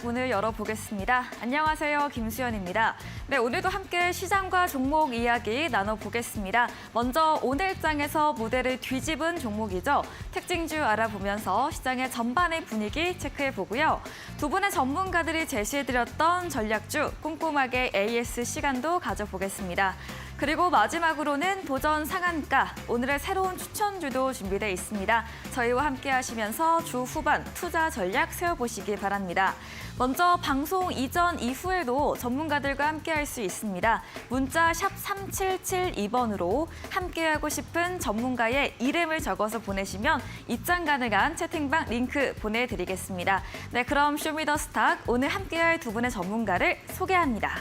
문을 열어보겠습니다. 안녕하세요. 김수연입니다. 네, 오늘도 함께 시장과 종목 이야기 나눠보겠습니다. 먼저 오늘장에서 무대를 뒤집은 종목이죠. 특징주 알아보면서 시장의 전반의 분위기 체크해보고요. 두 분의 전문가들이 제시해드렸던 전략주 꼼꼼하게 AS 시간도 가져보겠습니다. 그리고 마지막으로는 도전 상한가, 오늘의 새로운 추천주도 준비되어 있습니다. 저희와 함께 하시면서 주 후반 투자 전략 세워보시기 바랍니다. 먼저 방송 이전 이후에도 전문가들과 함께할 수 있습니다. 문자 샵 3772번으로 함께하고 싶은 전문가의 이름을 적어서 보내시면 입장 가능한 채팅방 링크 보내드리겠습니다. 네, 그럼 쇼미더스탁 오늘 함께할 두 분의 전문가를 소개합니다.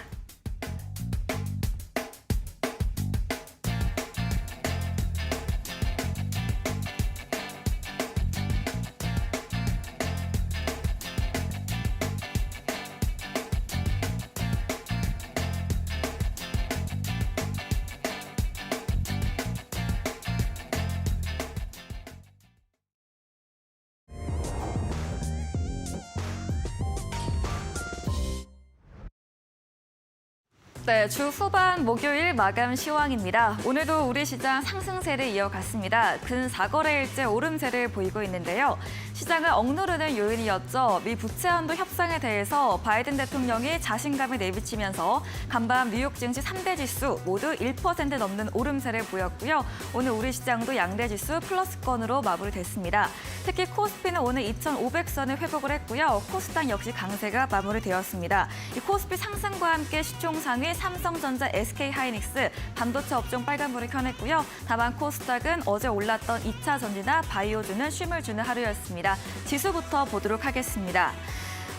네, 주 후반 목요일 마감 시황입니다. 오늘도 우리 시장 상승세를 이어갔습니다. 근 4거래일째 오름세를 보이고 있는데요. 시장을 억누르는 요인이었죠. 미 부채 한도 협상에 대해서 바이든 대통령이 자신감을 내비치면서 간밤 뉴욕 증시 3대 지수 모두 1% 넘는 오름세를 보였고요. 오늘 우리 시장도 양대 지수 플러스권으로 마무리됐습니다. 특히 코스피는 오늘 2,500선을 회복을 했고요. 코스닥 역시 강세가 마무리되었습니다. 이 코스피 상승과 함께 시총상위 삼성전자, SK하이닉스, 반도체 업종 빨간불을 켜냈고요. 다만 코스닥은 어제 올랐던 2차 전지나 바이오주는 쉼을 주는 하루였습니다. 지수부터 보도록 하겠습니다.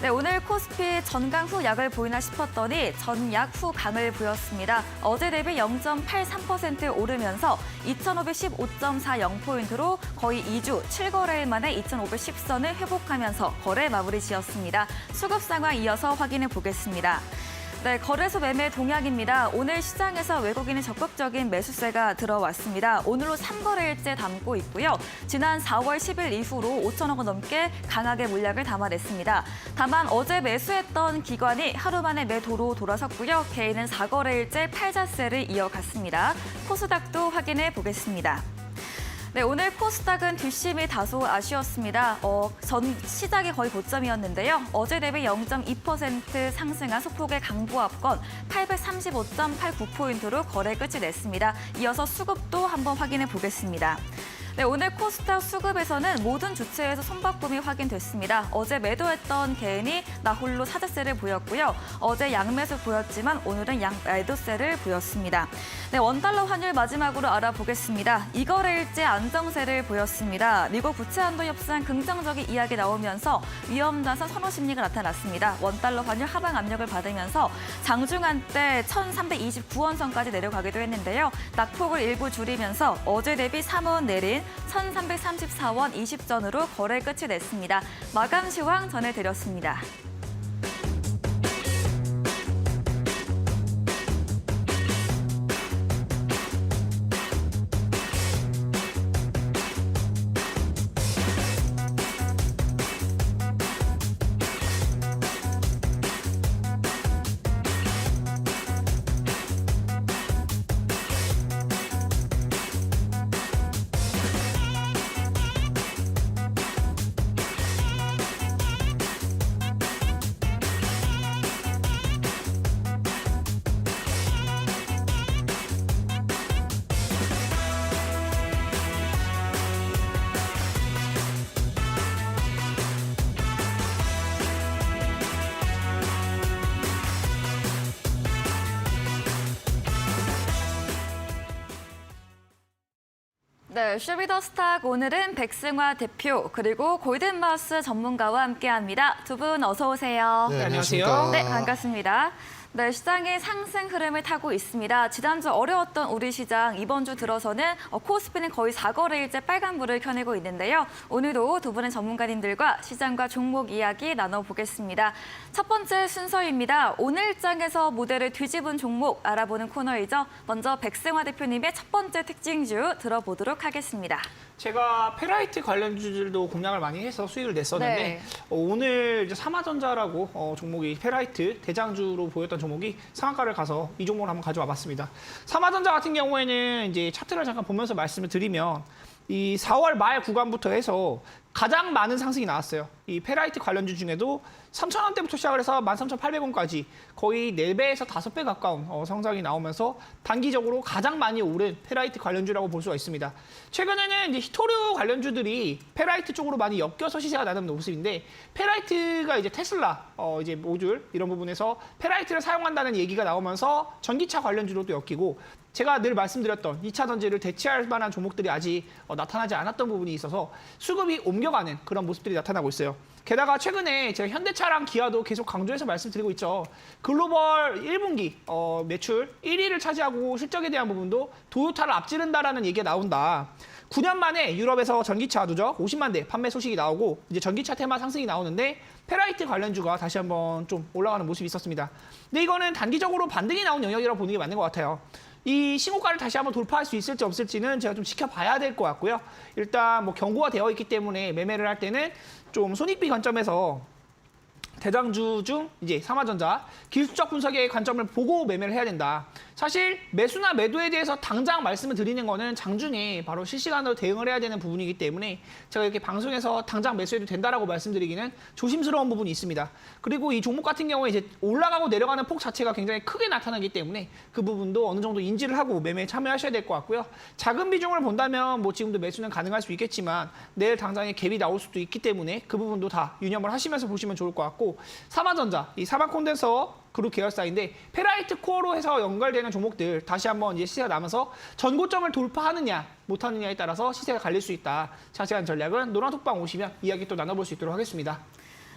네, 오늘 코스피 전강 후 약을 보이나 싶었더니 전약 후 강을 보였습니다. 어제 대비 0.83% 오르면서 2,515.40포인트로 거의 2주 7거래일 만에 2,510선을 회복하면서 거래 마무리 지었습니다. 수급 상황 이어서 확인해 보겠습니다. 네, 거래소 매매 동향입니다. 오늘 시장에서 외국인의 적극적인 매수세가 들어왔습니다. 오늘로 3거래일째 담고 있고요. 지난 4월 10일 이후로 5천억 원 넘게 강하게 물량을 담아냈습니다. 다만 어제 매수했던 기관이 하루 만에 매도로 돌아섰고요. 개인은 4거래일째 팔자세를 이어갔습니다. 코스닥도 확인해 보겠습니다. 네, 오늘 코스닥은 뒷심이 다소 아쉬웠습니다. 전 시작이 거의 고점이었는데요. 어제 대비 0.2% 상승한 소폭의 강보합권 835.89포인트로 거래 끝이 냈습니다. 이어서 수급도 한번 확인해 보겠습니다. 네, 오늘 코스닥 수급에서는 모든 주체에서 손바꿈이 확인됐습니다. 어제 매도했던 개인이 나홀로 사재세를 보였고요. 어제 양매수 보였지만 오늘은 양매도세를 보였습니다. 네, 원달러 환율 마지막으로 알아보겠습니다. 2거래일째 안정세를 보였습니다. 미국 부채 한도 협상 긍정적인 이야기 나오면서 위험자산 선호 심리가 나타났습니다. 원달러 환율 하방 압력을 받으면서 장중한 때 1,329원 선까지 내려가기도 했는데요. 낙폭을 일부 줄이면서 어제 대비 3원 내린 1,334원 20전으로 거래 끝이 냈습니다. 마감 시황 전해드렸습니다. 네, 쇼미더스탁 오늘은 백승화 대표 그리고 골든마우스 전문가와 함께합니다. 두 분 어서 오세요. 네, 안녕하세요. 네, 반갑습니다. 네, 시장이 상승 흐름을 타고 있습니다. 지난주 어려웠던 우리 시장, 이번 주 들어서는 코스피는 거의 4거래일째 빨간불을 켜내고 있는데요. 오늘도 두 분의 전문가님들과 시장과 종목 이야기 나눠보겠습니다. 첫 번째 순서입니다. 오늘장에서 무대를 뒤집은 종목 알아보는 코너이죠. 먼저 백승화 대표님의 첫 번째 특징주 들어보도록 하겠습니다. 제가 페라이트 관련주들도 공략을 많이 해서 수익을 냈었는데 네. 오늘 이제 삼화전자라고 종목이 페라이트 대장주로 보였던 종목이 상한가를 가서 이 종목을 한번 가져와 봤습니다. 삼화전자 같은 경우에는 이제 차트를 잠깐 보면서 말씀을 드리면 이 4월 말 구간부터 해서 가장 많은 상승이 나왔어요. 이 페라이트 관련주 중에도 3,000원대부터 시작을 해서 13,800원까지 거의 4배에서 5배 가까운 성장이 나오면서 단기적으로 가장 많이 오른 페라이트 관련주라고 볼 수가 있습니다. 최근에는 이제 히토류 관련주들이 페라이트 쪽으로 많이 엮여서 시세가 나는 모습인데 페라이트가 이제 테슬라 이제 모듈 이런 부분에서 페라이트를 사용한다는 얘기가 나오면서 전기차 관련주로도 엮이고 제가 늘 말씀드렸던 2차 전지를 대체할 만한 종목들이 아직 나타나지 않았던 부분이 있어서 수급이 옮겨가는 그런 모습들이 나타나고 있어요. 게다가 최근에 제가 현대차랑 기아도 계속 강조해서 말씀드리고 있죠. 글로벌 1분기 매출 1위를 차지하고 실적에 대한 부분도 도요타를 앞지른다라는 얘기가 나온다. 9년 만에 유럽에서 전기차 누적 50만 대 판매 소식이 나오고 이제 전기차 테마 상승이 나오는데 페라이트 관련주가 다시 한번 좀 올라가는 모습이 있었습니다. 근데 이거는 단기적으로 반등이 나온 영역이라고 보는 게 맞는 것 같아요. 이 신고가를 다시 한번 돌파할 수 있을지 없을지는 제가 좀 지켜봐야 될 것 같고요. 일단 뭐 경고가 되어 있기 때문에 매매를 할 때는 좀 손익비 관점에서 대장주 중 이제 삼화전자 기술적 분석의 관점을 보고 매매를 해야 된다. 사실 매수나 매도에 대해서 당장 말씀을 드리는 거는 장중에 바로 실시간으로 대응을 해야 되는 부분이기 때문에 제가 이렇게 방송에서 당장 매수해도 된다라고 말씀드리기는 조심스러운 부분이 있습니다. 그리고 이 종목 같은 경우에 이제 올라가고 내려가는 폭 자체가 굉장히 크게 나타나기 때문에 그 부분도 어느 정도 인지를 하고 매매에 참여하셔야 될 것 같고요. 작은 비중을 본다면 뭐 지금도 매수는 가능할 수 있겠지만 내일 당장에 갭이 나올 수도 있기 때문에 그 부분도 다 유념을 하시면서 보시면 좋을 것 같고 삼화전자, 이 삼화 콘덴서 그룹 계열사인데 페라이트 코어로 해서 연결되는 종목들 다시 한번 이제 시세가 나면서 전고점을 돌파하느냐 못하느냐에 따라서 시세가 갈릴 수 있다. 자세한 전략은 노란톡방 오시면 이야기 또 나눠볼 수 있도록 하겠습니다.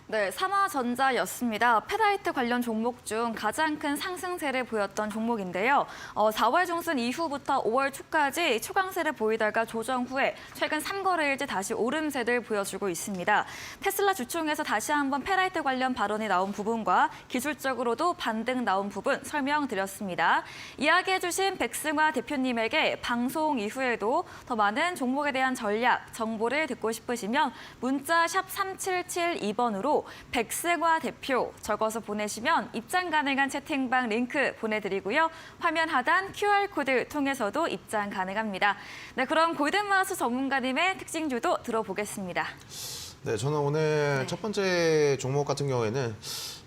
네, 삼화전자였습니다. 페라이트 관련 종목 중 가장 큰 상승세를 보였던 종목인데요. 4월 중순 이후부터 5월 초까지 초강세를 보이다가 조정 후에 최근 3거래일째 다시 오름세를 보여주고 있습니다. 테슬라 주총에서 다시 한번 페라이트 관련 발언이 나온 부분과 기술적으로도 반등 나온 부분 설명드렸습니다. 이야기해주신 백승화 대표님에게 방송 이후에도 더 많은 종목에 대한 전략, 정보를 듣고 싶으시면 문자 샵 3772번으로 백승화 대표 적어서 보내시면 입장 가능한 채팅방 링크 보내드리고요. 화면 하단 QR코드 통해서도 입장 가능합니다. 네, 그럼 골든마우스 전문가님의 특징주도 들어보겠습니다. 네, 저는 오늘 첫 번째 종목 같은 경우에는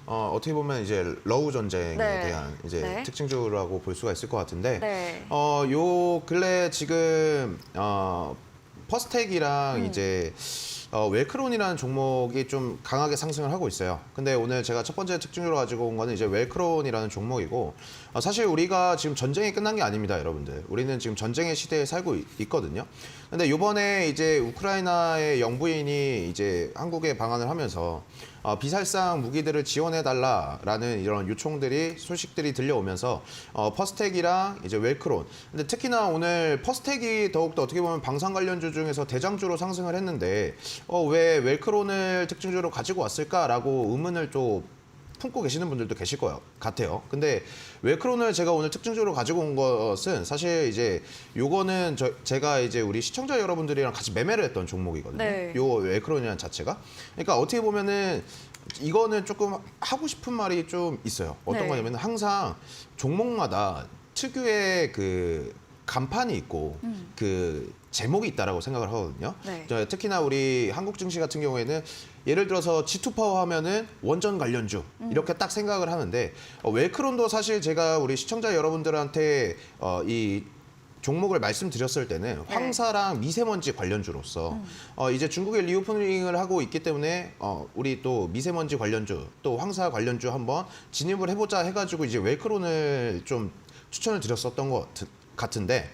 어떻게 보면 이제 러우 전쟁에 대한 이제 특징주라고 볼 수가 있을 것 같은데, 요 근래 지금 퍼스텍이랑 이제 웰크론이라는 종목이 좀 강하게 상승을 하고 있어요. 근데 오늘 제가 첫 번째 특징으로 가지고 온 거는 이제 웰크론이라는 종목이고, 사실 우리가 지금 전쟁이 끝난 게 아닙니다, 여러분들. 우리는 지금 전쟁의 시대에 살고 있거든요. 근데 이번에 이제 우크라이나의 영부인이 이제 한국에 방한을 하면서 비살상 무기들을 지원해달라라는 이런 요청들이 소식들이 들려오면서 퍼스텍이랑 이제 웰크론. 근데 특히나 오늘 퍼스텍이 더욱더 어떻게 보면 방산 관련주 중에서 대장주로 상승을 했는데 왜 웰크론을 특징주로 가지고 왔을까라고 의문을 좀 품고 계시는 분들도 계실 것 같아요. 근데 웰크론을 제가 오늘 특징적으로 가지고 온 것은 사실 이제 요거는 제가 이제 우리 시청자 여러분들이랑 같이 매매를 했던 종목이거든요. 네. 요 웰크론이라는 자체가. 그러니까 어떻게 보면은 이거는 조금 하고 싶은 말이 좀 있어요. 어떤 거냐면 항상 종목마다 특유의 그 간판이 있고 그 제목이 있다라고 생각을 하거든요. 특히나 우리 한국 증시 같은 경우에는 예를 들어서 G2파워 하면은 원전 관련주 이렇게 딱 생각을 하는데 웰크론도 사실 제가 우리 시청자 여러분들한테 이 종목을 말씀드렸을 때는 황사랑 미세먼지 관련주로서 이제 중국에 리오프닝을 하고 있기 때문에 우리 또 미세먼지 관련주 또 황사 관련주 한번 진입을 해보자 해가지고 이제 웰크론을 좀 추천을 드렸었던 것 같은데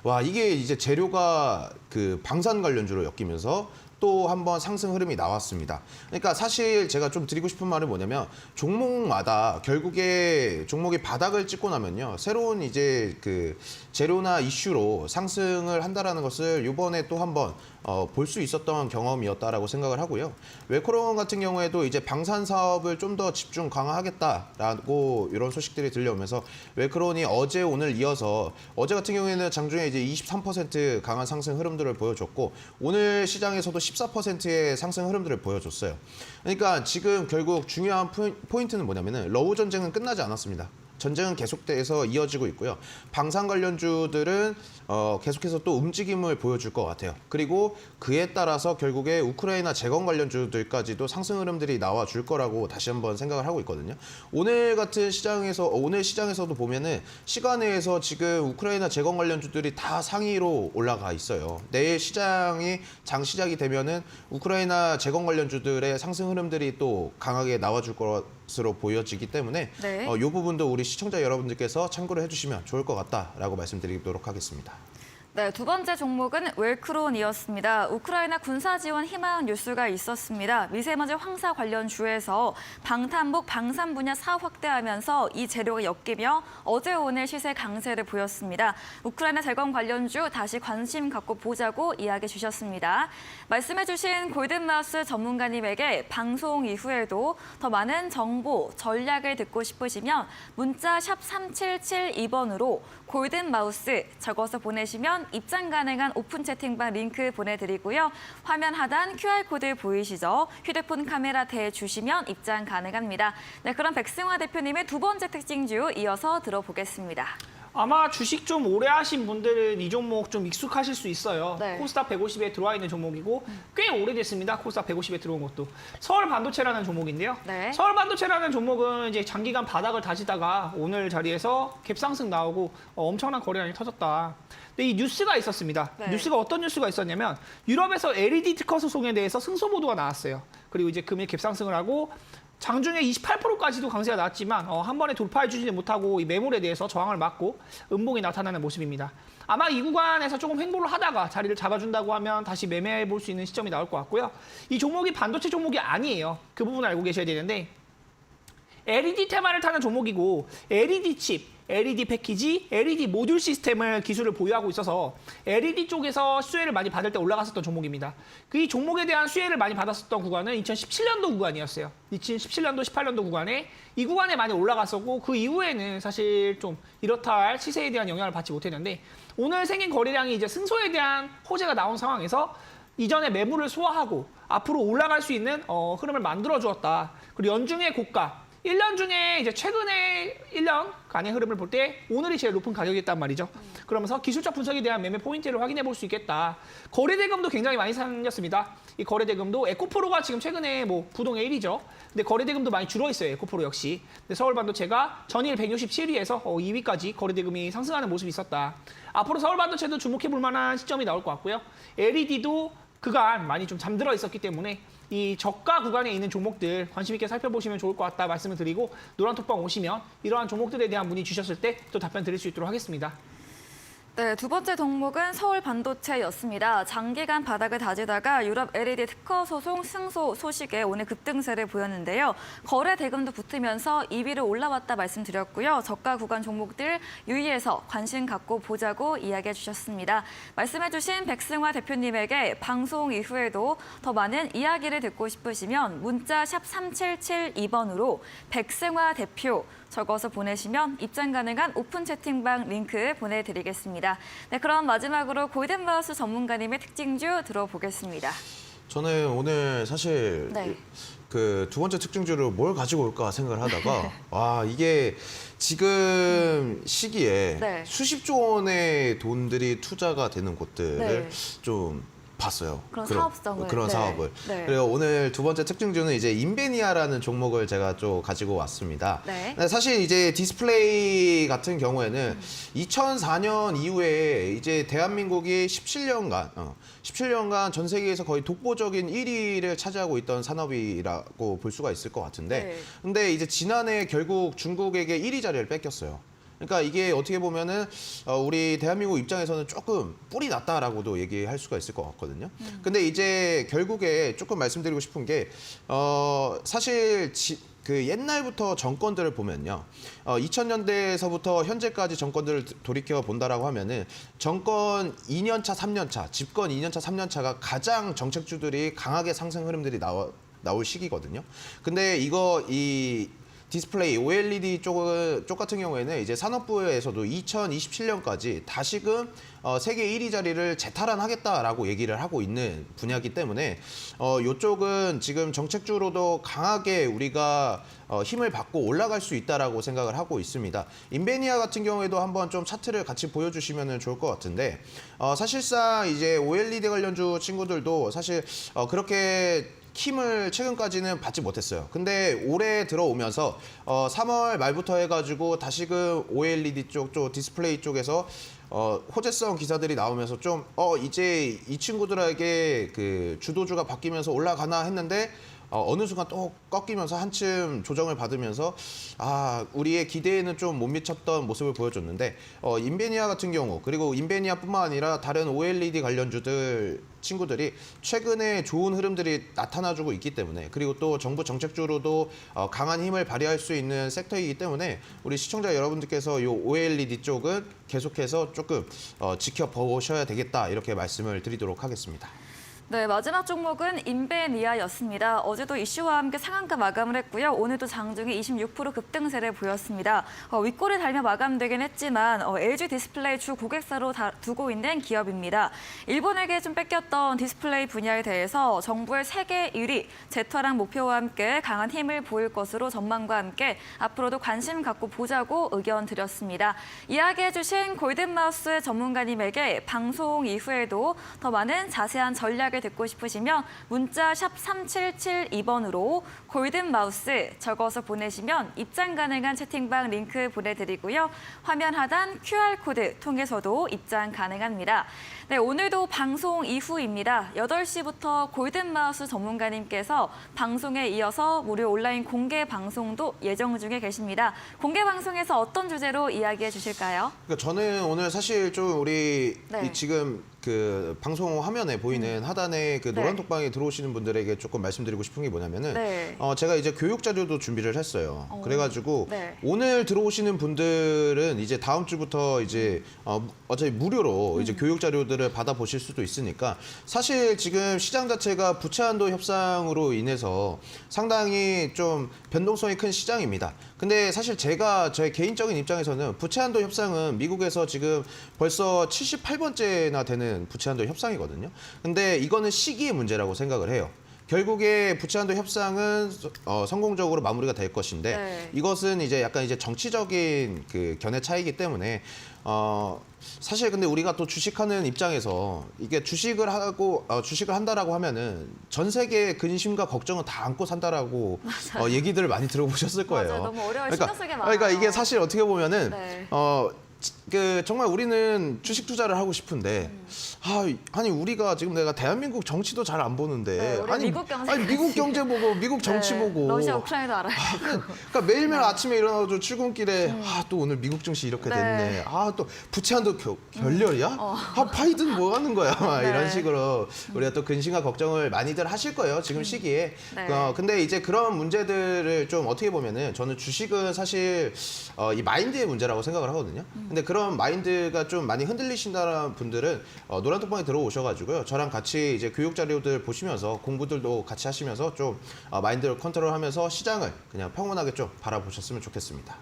와 이게 이제 재료가 그 방산 관련주로 엮이면서 또 한번 상승 흐름이 나왔습니다. 그러니까 사실 제가 좀 드리고 싶은 말은 뭐냐면 종목마다 결국에 종목이 바닥을 찍고 나면요. 새로운 이제 그 재료나 이슈로 상승을 한다라는 것을 이번에 또 한번 볼 수 있었던 경험이었다라고 생각을 하고요. 웰크론 같은 경우에도 이제 방산 사업을 좀 더 집중 강화하겠다라고 이런 소식들이 들려오면서 웰크론이 어제 오늘 이어서 어제 같은 경우에는 장중에 이제 23% 강한 상승 흐름들을 보여줬고 오늘 시장에서도 14%의 상승 흐름들을 보여줬어요. 그러니까 지금 결국 중요한 포인트는 뭐냐면은 러우 전쟁은 끝나지 않았습니다. 전쟁은 계속돼서 이어지고 있고요. 방산 관련주들은 계속해서 또 움직임을 보여줄 것 같아요. 그리고 그에 따라서 결국에 우크라이나 재건 관련주들까지도 상승 흐름들이 나와줄 거라고 다시 한번 생각을 하고 있거든요. 오늘 시장에서도 보면은 시간외에서 지금 우크라이나 재건 관련주들이 다 상위로 올라가 있어요. 내일 장 시작이 되면은 우크라이나 재건 관련주들의 상승 흐름들이 또 강하게 나와줄 것으로 보여지기 때문에 네. 이 부분도 우리 시청자 여러분들께서 참고를 해주시면 좋을 것 같다라고 말씀드리도록 하겠습니다. 네, 두 번째 종목은 웰크론이었습니다. 우크라이나 군사 지원 희망 뉴스가 있었습니다. 미세먼지 황사 관련 주에서 방탄복 방산 분야 사업 확대하면서 이 재료가 엮이며 어제 오늘 시세 강세를 보였습니다. 우크라이나 재건 관련주 다시 관심 갖고 보자고 이야기 주셨습니다. 말씀해 주신 골든마우스 전문가님에게 방송 이후에도 더 많은 정보, 전략을 듣고 싶으시면 문자 샵 3772번으로 골든마우스 적어서 보내시면 입장 가능한 오픈 채팅방 링크 보내드리고요. 화면 하단 QR코드 보이시죠? 휴대폰 카메라 대주시면 입장 가능합니다. 네, 그럼 백승화 대표님의 두 번째 특징주 이어서 들어보겠습니다. 아마 주식 좀 오래 하신 분들은 이 종목 좀 익숙하실 수 있어요. 네. 코스닥 150에 들어와 있는 종목이고 꽤 오래됐습니다. 코스닥 150에 들어온 것도. 서울 반도체라는 종목인데요. 네. 서울 반도체라는 종목은 이제 장기간 바닥을 다지다가 오늘 자리에서 갭상승 나오고 엄청난 거래량이 터졌다. 근데 이 뉴스가 있었습니다. 네. 뉴스가 어떤 뉴스가 있었냐면 유럽에서 LED 특허 소송에 대해서 승소 보도가 나왔어요. 그리고 이제 금일 갭상승을 하고 장중에 28%까지도 강세가 나왔지만 한 번에 돌파해주지 못하고 이 매물에 대해서 저항을 막고 음봉이 나타나는 모습입니다. 아마 이 구간에서 조금 횡보를 하다가 자리를 잡아준다고 하면 다시 매매해 볼 수 있는 시점이 나올 것 같고요. 이 종목이 반도체 종목이 아니에요. 그 부분을 알고 계셔야 되는데 LED 테마를 타는 종목이고 LED 칩, LED 패키지, LED 모듈 시스템을 기술을 보유하고 있어서 LED 쪽에서 수혜를 많이 받을 때 올라갔었던 종목입니다. 그 이 종목에 대한 수혜를 많이 받았었던 구간은 2017년도 구간이었어요. 2017년도, 18년도 구간에 이 구간에 많이 올라갔었고 그 이후에는 사실 좀 이렇다 할 시세에 대한 영향을 받지 못했는데 오늘 생긴 거래량이 이제 승소에 대한 호재가 나온 상황에서 이전에 매물을 소화하고 앞으로 올라갈 수 있는 흐름을 만들어 주었다. 그리고 연중의 고가 1년 중에 이제 최근에 1년간의 흐름을 볼 때 오늘이 제일 높은 가격이었단 말이죠. 그러면서 기술적 분석에 대한 매매 포인트를 확인해 볼 수 있겠다. 거래대금도 굉장히 많이 생겼습니다. 이 거래대금도 에코프로가 지금 최근에 뭐 부동의 1위죠. 근데 거래대금도 많이 줄어 있어요. 에코프로 역시. 근데 서울반도체가 전일 167위에서 2위까지 거래대금이 상승하는 모습이 있었다. 앞으로 서울반도체도 주목해 볼 만한 시점이 나올 것 같고요. LED도 그간 많이 좀 잠들어 있었기 때문에 이 저가 구간에 있는 종목들 관심 있게 살펴보시면 좋을 것 같다 말씀을 드리고 노란톡방 오시면 이러한 종목들에 대한 문의 주셨을 때 또 답변 드릴 수 있도록 하겠습니다. 네, 두 번째 종목은 서울 반도체였습니다. 장기간 바닥을 다지다가 유럽 LED 특허 소송 승소 소식에 오늘 급등세를 보였는데요. 거래 대금도 붙으면서 2위로 올라왔다 말씀드렸고요. 저가 구간 종목들 유의해서 관심 갖고 보자고 이야기해 주셨습니다. 말씀해 주신 백승화 대표님에게 방송 이후에도 더 많은 이야기를 듣고 싶으시면 문자 샵 3772번으로 백승화 대표 적어서 보내시면 입장 가능한 오픈 채팅방 링크 보내드리겠습니다. 네, 그럼 마지막으로 골든마우스 전문가님의 특징주 들어보겠습니다. 저는 오늘 사실 네. 그 두 번째 특징주를 뭘 가지고 올까 생각을 하다가 와 이게 지금 시기에 네. 수십조 원의 돈들이 투자가 되는 곳들을 네. 좀 봤어요. 그런 사업성을. 그런 네. 사업을. 네. 그리고 오늘 두 번째 특징주는 이제 인베니아라는 종목을 제가 좀 가지고 왔습니다. 네. 근데 사실 이제 디스플레이 같은 경우에는 2004년 이후에 이제 대한민국이 17년간 전 세계에서 거의 독보적인 1위를 차지하고 있던 산업이라고 볼 수가 있을 것 같은데 네. 근데 이제 지난해 결국 중국에게 1위 자리를 뺏겼어요. 그러니까 이게 어떻게 보면은 우리 대한민국 입장에서는 조금 뿔이 났다라고도 얘기할 수가 있을 것 같거든요. 근데 이제 결국에 조금 말씀드리고 싶은 게 사실 그 옛날부터 정권들을 보면요. 2000년대에서부터 현재까지 정권들을 돌이켜 본다라고 하면은 정권 2년차, 3년차, 집권 2년차, 3년차가 가장 정책주들이 강하게 상승 흐름들이 나올 시기거든요. 근데 이 디스플레이 OLED 쪽 같은 경우에는 이제 산업부에서도 2027년까지 다시금 세계 1위 자리를 재탈환하겠다라고 얘기를 하고 있는 분야이기 때문에 이쪽은 지금 정책주로도 강하게 우리가 힘을 받고 올라갈 수 있다라고 생각을 하고 있습니다. 인베니아 같은 경우에도 한번 좀 차트를 같이 보여주시면 좋을 것 같은데 사실상 이제 OLED 관련주 친구들도 사실 그렇게 힘을 최근까지는 받지 못했어요. 근데 올해 들어오면서 3월 말부터 해가지고 다시금 OLED 쪽 디스플레이 쪽에서 호재성 기사들이 나오면서 좀 이제 이 친구들에게 그 주도주가 바뀌면서 올라가나 했는데 어느 순간 또 꺾이면서 한층 조정을 받으면서 우리의 기대에는 좀 못 미쳤던 모습을 보여줬는데 인베니아 같은 경우 그리고 인베니아뿐만 아니라 다른 OLED 관련주들 친구들이 최근에 좋은 흐름들이 나타나주고 있기 때문에 그리고 또 정부 정책주로도 강한 힘을 발휘할 수 있는 섹터이기 때문에 우리 시청자 여러분들께서 이 OLED 쪽은 계속해서 조금 지켜보셔야 되겠다 이렇게 말씀을 드리도록 하겠습니다. 네, 마지막 종목은 인베니아였습니다. 어제도 이슈와 함께 상한가 마감을 했고요. 오늘도 장중에 26% 급등세를 보였습니다. 윗골을 달며 마감되긴 했지만 LG 디스플레이 주 고객사로 두고 있는 기업입니다. 일본에게 좀 뺏겼던 디스플레이 분야에 대해서 정부의 세계 1위 재탈환 목표와 함께 강한 힘을 보일 것으로 전망과 함께 앞으로도 관심 갖고 보자고 의견 드렸습니다. 이야기해 주신 골든마우스 전문가님에게 방송 이후에도 더 많은 자세한 전략을 듣고 싶으시면 문자 샵 3772번으로 골든마우스 적어서 보내시면 입장 가능한 채팅방 링크 보내드리고요. 화면 하단 QR코드 통해서도 입장 가능합니다. 네, 오늘도 방송 이후입니다. 8시부터 골든마우스 전문가님께서 방송에 이어서 무료 온라인 공개 방송도 예정 중에 계십니다. 공개 방송에서 어떤 주제로 이야기해 주실까요? 그러니까 저는 오늘 사실 좀 우리 네. 지금 그 방송 화면에 보이는 하단에 그 노란 네. 톡방에 들어오시는 분들에게 조금 말씀드리고 싶은 게 뭐냐면은 네. 제가 이제 교육 자료도 준비를 했어요. 그래가지고 네. 오늘 들어오시는 분들은 이제 다음 주부터 이제 어차피 무료로 이제 교육 자료들을 받아보실 수도 있으니까 사실 지금 시장 자체가 부채 한도 협상으로 인해서 상당히 좀 변동성이 큰 시장입니다. 근데 사실 제가 제 개인적인 입장에서는 부채 한도 협상은 미국에서 지금 벌써 78번째나 되는 부채 한도 협상이거든요. 근데 이거는 시기의 문제라고 생각을 해요. 결국에 부채 한도 협상은 성공적으로 마무리가 될 것인데 네. 이것은 이제 약간 이제 정치적인 그 견해 차이기 때문에 사실 근데 우리가 또 주식하는 입장에서 이게 주식을 한다라고 하면은 전 세계의 근심과 걱정은 다 안고 산다라고 얘기들을 많이 들어보셨을 거예요. 맞아요. 너무 어려워요. 신경 쓰게 많아요. 그러니까 이게 사실 어떻게 보면은 네. 정말 우리는 주식 투자를 하고 싶은데 아니 우리가 지금 내가 대한민국 정치도 잘 안 보는데 네, 우리 미국 경제 미국 경제 보고 미국 정치 보고 러시아 우크라이나도 알아야 되고. 그러니까 매일매일 아침에 일어나서 출근길에 또 오늘 미국 증시 이렇게 네. 됐네. 또 부채 한도 결렬이야? 바이든 뭐 하는 거야? 막 네. 이런 식으로 우리가 또 근심과 걱정을 많이들 하실 거예요. 지금 시기에. 네. 근데 이제 그런 문제들을 좀 어떻게 보면은 저는 주식은 사실 이 마인드의 문제라고 생각을 하거든요. 근데 그런 마인드가 좀 많이 흔들리신다는 분들은 노란톡방에 들어오셔가지고요. 저랑 같이 이제 교육 자료들 보시면서 공부들도 같이 하시면서 좀 마인드를 컨트롤하면서 시장을 그냥 평온하게 좀 바라보셨으면 좋겠습니다.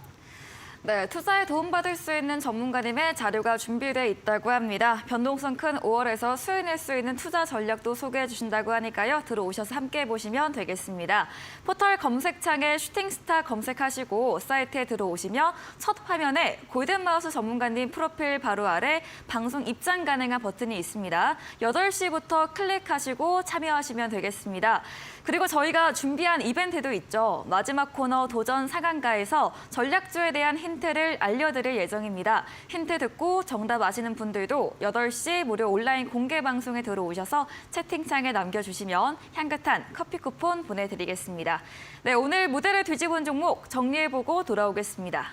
네, 투자에 도움받을 수 있는 전문가님의 자료가 준비되어 있다고 합니다. 변동성 큰 5월에서 수혜낼 수 있는 투자 전략도 소개해 주신다고 하니까요. 들어오셔서 함께 보시면 되겠습니다. 포털 검색창에 슈팅스타 검색하시고 사이트에 들어오시면 첫 화면에 골든마우스 전문가님 프로필 바로 아래 방송 입장 가능한 버튼이 있습니다. 8시부터 클릭하시고 참여하시면 되겠습니다. 그리고 저희가 준비한 이벤트도 있죠. 마지막 코너 도전 상한가에서 전략주에 대한 힌트를 알려드릴 예정입니다. 힌트 듣고 정답 아시는 분들도 8시 무료 온라인 공개 방송에 들어오셔서 채팅창에 남겨주시면 향긋한 커피 쿠폰 보내드리겠습니다. 네, 오늘 무대를 뒤집은 종목 정리해보고 돌아오겠습니다.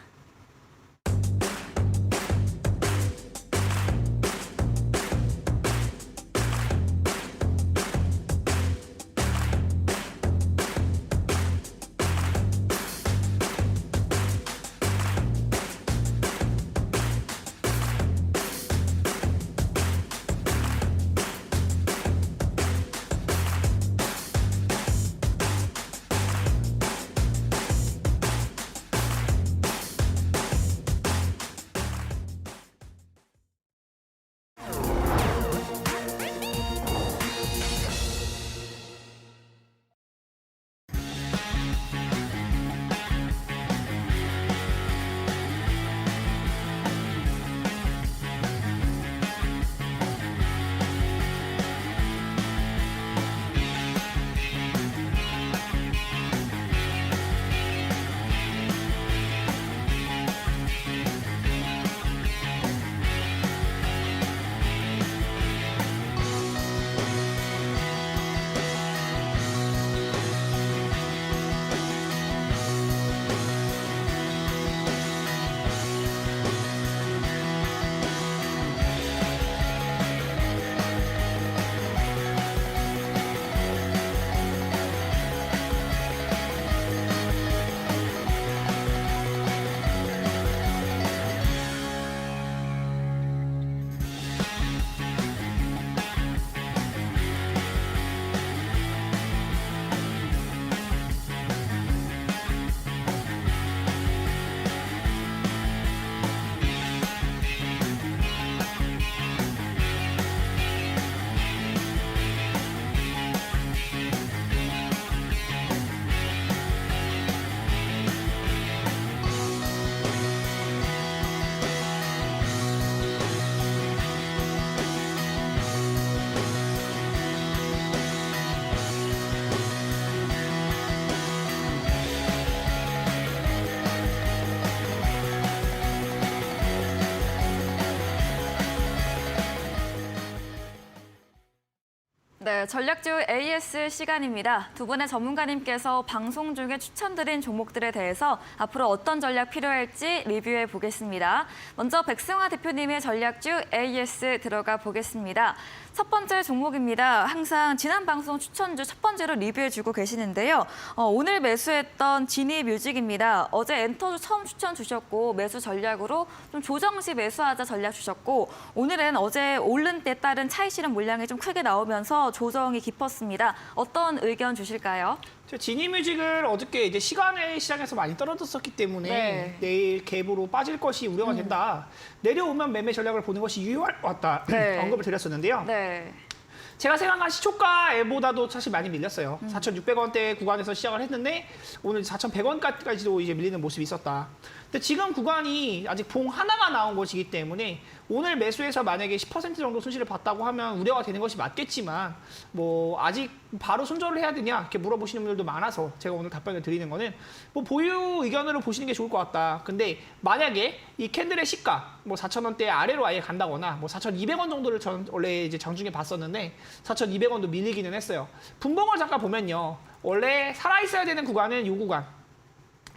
네, 전략주 AS 시간입니다. 두 분의 전문가님께서 방송 중에 추천드린 종목들에 대해서 앞으로 어떤 전략 필요할지 리뷰해 보겠습니다. 먼저 백승화 대표님의 전략주 AS 들어가 보겠습니다. 첫 번째 종목입니다. 항상 지난 방송 추천주 첫 번째로 리뷰해주고 계시는데요. 오늘 매수했던 지니뮤직입니다. 어제 엔터주 처음 추천 주셨고 매수 전략으로 좀 조정 시 매수하자 전략 주셨고 오늘은 어제 오른 때 따른 차익 실현 물량이 좀 크게 나오면서 조정이 깊었습니다. 어떤 의견 주실까요? 지니뮤직을 어저께 이제 시간의 시장에서 많이 떨어졌었기 때문에 네. 내일 갭으로 빠질 것이 우려가 된다. 내려오면 매매 전략을 보는 것이 유효할 것 같다. 네. 언급을 드렸었는데요. 네. 제가 생각한 시초가보다도 사실 많이 밀렸어요. 4,600원대 구간에서 시작을 했는데 오늘 4,100원까지도 이제 밀리는 모습이 있었다. 근데 지금 구간이 아직 봉 하나가 나온 것이기 때문에 오늘 매수해서 만약에 10% 정도 손실을 봤다고 하면 우려가 되는 것이 맞겠지만 뭐 아직 바로 손절을 해야 되냐 이렇게 물어보시는 분들도 많아서 제가 오늘 답변을 드리는 거는 뭐 보유 의견으로 보시는 게 좋을 것 같다. 근데 만약에 이 캔들의 시가 뭐 4,000원대 아래로 아예 간다거나 뭐 4,200원 정도를 전 원래 이제 장중에 봤었는데 4,200원도 밀리기는 했어요. 분봉을 잠깐 보면요. 원래 살아있어야 되는 구간은 이 구간.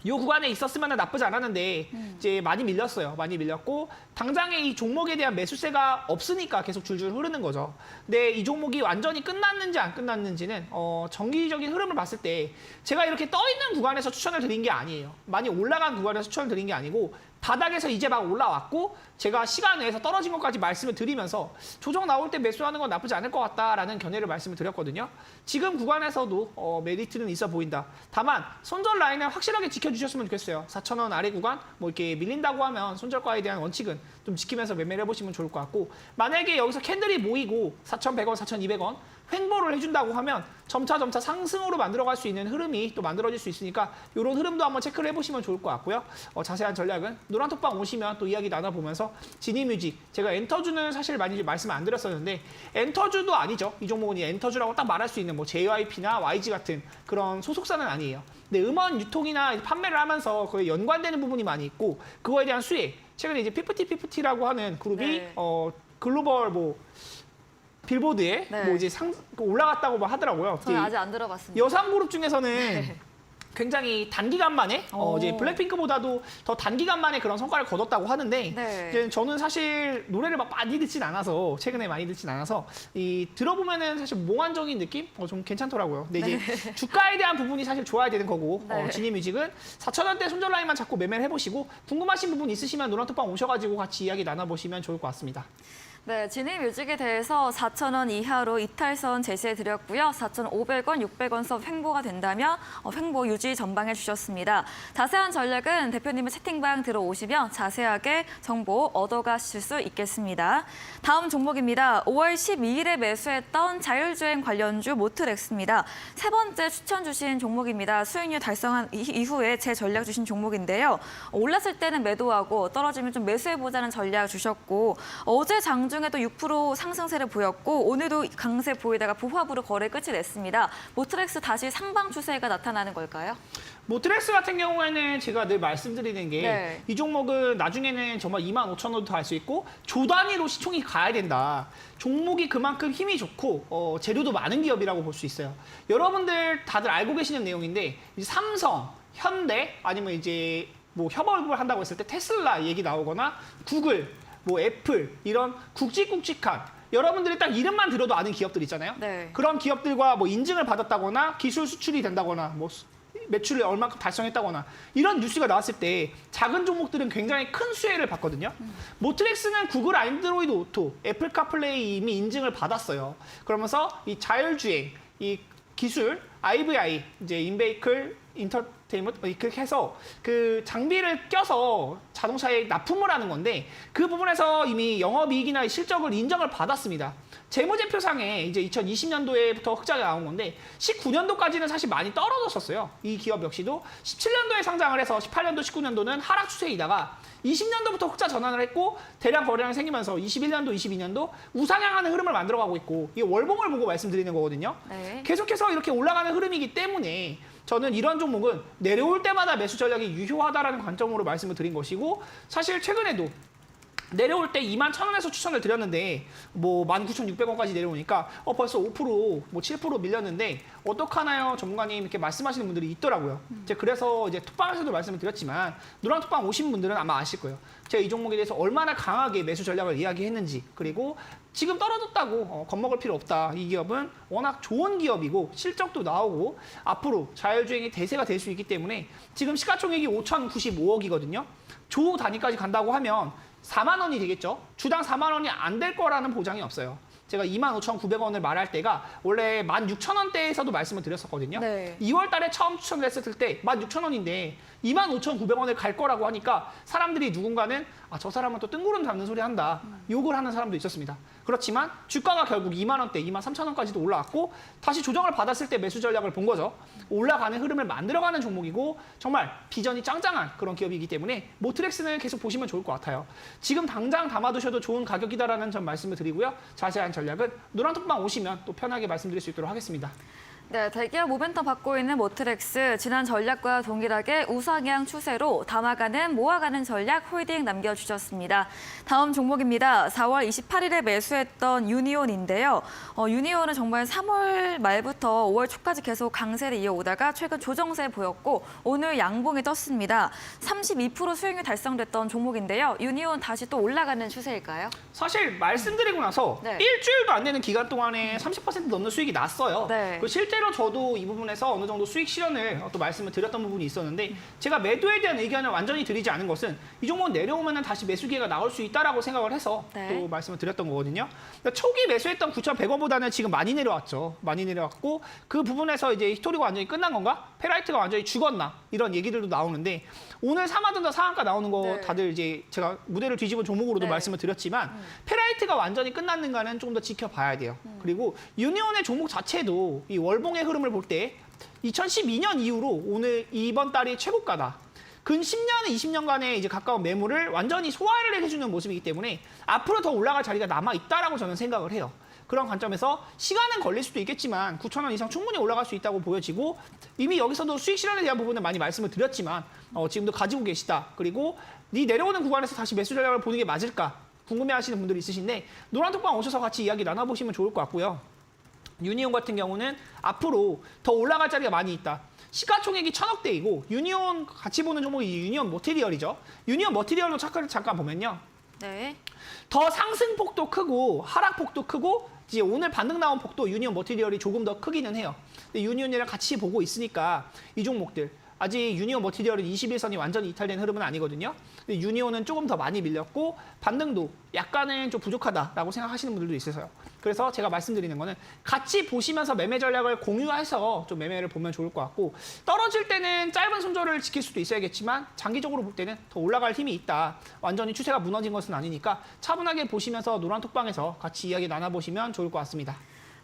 이 구간에 있었으면 나쁘지 않았는데 이제 많이 밀렸어요. 많이 밀렸고 당장에 이 종목에 대한 매수세가 없으니까 계속 줄줄 흐르는 거죠. 근데 이 종목이 완전히 끝났는지 안 끝났는지는 정기적인 흐름을 봤을 때 제가 이렇게 떠 있는 구간에서 추천을 드린 게 아니에요. 많이 올라간 구간에서 추천을 드린 게 아니고 바닥에서 이제 막 올라왔고 제가 시간 내에서 떨어진 것까지 말씀을 드리면서 조정 나올 때 매수하는 건 나쁘지 않을 것 같다라는 견해를 말씀을 드렸거든요. 지금 구간에서도 메리트는 있어 보인다. 다만 손절 라인을 확실하게 지켜주셨으면 좋겠어요. 4,000원 아래 구간 뭐 이렇게 밀린다고 하면 손절가에 대한 원칙은 좀 지키면서 매매를 해보시면 좋을 것 같고 만약에 여기서 캔들이 모이고 4,100원, 4,200원 횡보를 해준다고 하면 점차 상승으로 만들어갈 수 있는 흐름이 또 만들어질 수 있으니까 이런 흐름도 한번 체크를 해보시면 좋을 것 같고요. 자세한 전략은 노란톡방 오시면 또 이야기 나눠보면서 지니뮤직 제가 엔터주는 사실 많이 말씀 안 드렸었는데 엔터주도 아니죠. 이 종목은 엔터주라고 딱 말할 수 있는 뭐 JYP나 YG 같은 그런 소속사는 아니에요. 근데 음원 유통이나 판매를 하면서 거의 연관되는 부분이 많이 있고 그거에 대한 수혜 최근에 이제 피프티라고 하는 그룹이 네. 글로벌 뭐 빌보드에 네. 뭐 이제 올라갔다고 뭐 하더라고요. 저는 이제 아직 안 들어봤습니다. 여성 그룹 중에서는 굉장히 단기간 만에 오. 이제 블랙핑크보다도 더 단기간 만에 그런 성과를 거뒀다고 하는데 네. 이제 저는 사실 노래를 막 많이 듣진 않아서 최근에 많이 듣진 않아서 이 들어보면은 사실 몽환적인 느낌 좀 괜찮더라고요. 근데 이제 주가에 대한 부분이 사실 좋아야 되는 거고 네. 지니뮤직은 4,000원대 손절 라인만 잡고 매매를 해보시고 궁금하신 부분 있으시면 노란톡방 오셔가지고 같이 이야기 나눠보시면 좋을 것 같습니다. 네, 지니뮤직에 대해서 4,000원 이하로 이탈선 제시해드렸고요. 4,500원, 600원 선 횡보가 된다면 횡보 유지 전방해 주셨습니다. 자세한 전략은 대표님의 채팅방 들어오시면 자세하게 정보 얻어가실 수 있겠습니다. 다음 종목입니다. 5월 12일에 매수했던 자율주행 관련주 모트렉스입니다. 세 번째 추천 주신 종목입니다. 수익률 달성한 이후에 제 전략 주신 종목인데요. 올랐을 때는 매도하고 떨어지면 좀 매수해보자는 전략 주셨고 어제 장중에도 6% 상승세를 보였고 오늘도 강세 보이다가 보합으로 거래 끝이 냈습니다. 모트렉스 다시 상방 추세가 나타나는 걸까요? 모트렉스 같은 경우에는 제가 늘 말씀드리는 게 네. 이 종목은 나중에는 정말 25,000원도 갈 수 있고 조 단위로 시총이 가야 된다. 종목이 그만큼 힘이 좋고 재료도 많은 기업이라고 볼 수 있어요. 여러분들 다들 알고 계시는 내용인데 이제 삼성, 현대 아니면 이제 뭐 협업을 한다고 했을 때 테슬라 얘기 나오거나 구글, 뭐 애플 이런 굵직굵직한 여러분들이 딱 이름만 들어도 아는 기업들 있잖아요. 네. 그런 기업들과 뭐 인증을 받았다거나 기술 수출이 된다거나 뭐 매출을 얼마큼 달성했다거나 이런 뉴스가 나왔을 때 작은 종목들은 굉장히 큰 수혜를 받거든요. 모트렉스는 구글 안드로이드 오토, 애플 카플레이 이미 인증을 받았어요. 그러면서 이 자율주행, 이 기술, IVI, 이제 인베이클 인터테인먼트 이렇게 해서 그 장비를 껴서 자동차에 납품을 하는 건데 그 부분에서 이미 영업이익이나 실적을 인정을 받았습니다. 재무제표상에 이제 2020년도에부터 흑자가 나온 건데 19년도까지는 사실 많이 떨어졌었어요. 이 기업 역시도 17년도에 상장을 해서 18년도, 19년도는 하락 추세이다가 20년도부터 흑자 전환을 했고 대량 거래량이 생기면서 21년도, 22년도 우상향하는 흐름을 만들어가고 있고 이게 월봉을 보고 말씀드리는 거거든요. 네. 계속해서 이렇게 올라가는 흐름이기 때문에 저는 이런 종목은 내려올 때마다 매수 전략이 유효하다라는 관점으로 말씀을 드린 것이고 사실 최근에도 내려올 때 21,000원에서 추천을 드렸는데 뭐 19,600원까지 내려오니까 벌써 5%, 뭐 7% 밀렸는데 어떡하나요? 전문가님 이렇게 말씀하시는 분들이 있더라고요. 제가 그래서 이제 톡방에서도 말씀을 드렸지만 노란 톡방 오신 분들은 아마 아실 거예요. 제가 이 종목에 대해서 얼마나 강하게 매수 전략을 이야기했는지, 그리고 지금 떨어졌다고 겁먹을 필요 없다. 이 기업은 워낙 좋은 기업이고 실적도 나오고 앞으로 자율주행이 대세가 될 수 있기 때문에 지금 시가총액이 5,095억이거든요. 조 단위까지 간다고 하면 4만 원이 되겠죠. 주당 4만 원이 안 될 거라는 보장이 없어요. 제가 25,900원을 말할 때가 원래 16,000원대에서도 말씀을 드렸었거든요. 네. 2월 달에 처음 추천을 했을 때 16,000원인데 25,900원을 갈 거라고 하니까 사람들이 누군가는 저 사람은 또 뜬구름 잡는 소리 한다. 욕을 하는 사람도 있었습니다. 그렇지만 주가가 결국 2만 원대, 23,000원까지도 올라왔고 다시 조정을 받았을 때 매수 전략을 본 거죠. 올라가는 흐름을 만들어가는 종목이고 정말 비전이 짱짱한 그런 기업이기 때문에 모트렉스는 계속 보시면 좋을 것 같아요. 지금 당장 담아두셔도 좋은 가격이다라는 점 말씀을 드리고요. 자세한 전략은 노란톡방 오시면 또 편하게 말씀드릴 수 있도록 하겠습니다. 네, 대기업 모멘텀 받고 있는 모트렉스, 지난 전략과 동일하게 우상향 추세로 담아가는, 모아가는 전략 홀딩 남겨주셨습니다. 다음 종목입니다. 4월 28일에 매수했던 유니온인데요. 유니온은 정말 3월 말부터 5월 초까지 계속 강세를 이어오다가 최근 조정세 보였고 오늘 양봉이 떴습니다. 32% 수익률 달성됐던 종목인데요. 유니온 다시 또 올라가는 추세일까요? 사실 말씀드리고 나서 네. 일주일도 안 되는 기간 동안에 30% 넘는 수익이 났어요. 네. 실제로 저도 이 부분에서 어느 정도 수익 실현을 또 말씀을 드렸던 부분이 있었는데 제가 매도에 대한 의견을 완전히 드리지 않은 것은 이 종목은 내려오면 다시 매수 기회가 나올 수 있다라고 생각을 해서 네. 또 말씀을 드렸던 거거든요. 그러니까 초기 매수했던 9,100원보다는 지금 많이 내려왔죠. 많이 내려왔고 그 부분에서 이제 히스토리가 완전히 끝난 건가? 페라이트가 완전히 죽었나? 이런 얘기들도 나오는데 오늘 삼화전자 상한가 나오는 거 네. 다들 이제 제가 무대를 뒤집은 종목으로도 네. 말씀을 드렸지만 페라이트가 완전히 끝났는가는 좀 더 지켜봐야 돼요. 그리고 유니온의 종목 자체도 이 월봉의 흐름을 볼 때 2012년 이후로 오늘 이번 달이 최고가다. 근 10년, 20년간의 이제 가까운 매물을 완전히 소화를 해주는 모습이기 때문에 앞으로 더 올라갈 자리가 남아 있다라고 저는 생각을 해요. 그런 관점에서 시간은 걸릴 수도 있겠지만 9,000원 이상 충분히 올라갈 수 있다고 보여지고 이미 여기서도 수익 실현에 대한 부분은 많이 말씀을 드렸지만 지금도 가지고 계시다. 그리고 이 내려오는 구간에서 다시 매수 전략을 보는 게 맞을까 궁금해하시는 분들이 있으신데 노란톡방 오셔서 같이 이야기 나눠보시면 좋을 것 같고요. 유니온 같은 경우는 앞으로 더 올라갈 자리가 많이 있다. 시가총액이 1,000억대이고 유니온 같이 보는 종목이 유니온 머티리얼이죠. 유니온 머티리얼로 잠깐 보면요. 네. 더 상승폭도 크고 하락폭도 크고 이제 오늘 반등 나온 폭도 유니온 머티리얼이 조금 더 크기는 해요. 근데 유니온이랑 같이 보고 있으니까 이 종목들 아직 유니온 머티리얼은 21선이 완전히 이탈된 흐름은 아니거든요. 근데 유니온은 조금 더 많이 밀렸고 반등도 약간은 좀 부족하다라고 생각하시는 분들도 있어서요. 그래서 제가 말씀드리는 거는 같이 보시면서 매매 전략을 공유해서 좀 매매를 보면 좋을 것 같고 떨어질 때는 짧은 손절을 지킬 수도 있어야겠지만 장기적으로 볼 때는 더 올라갈 힘이 있다. 완전히 추세가 무너진 것은 아니니까 차분하게 보시면서 노란톡방에서 같이 이야기 나눠보시면 좋을 것 같습니다.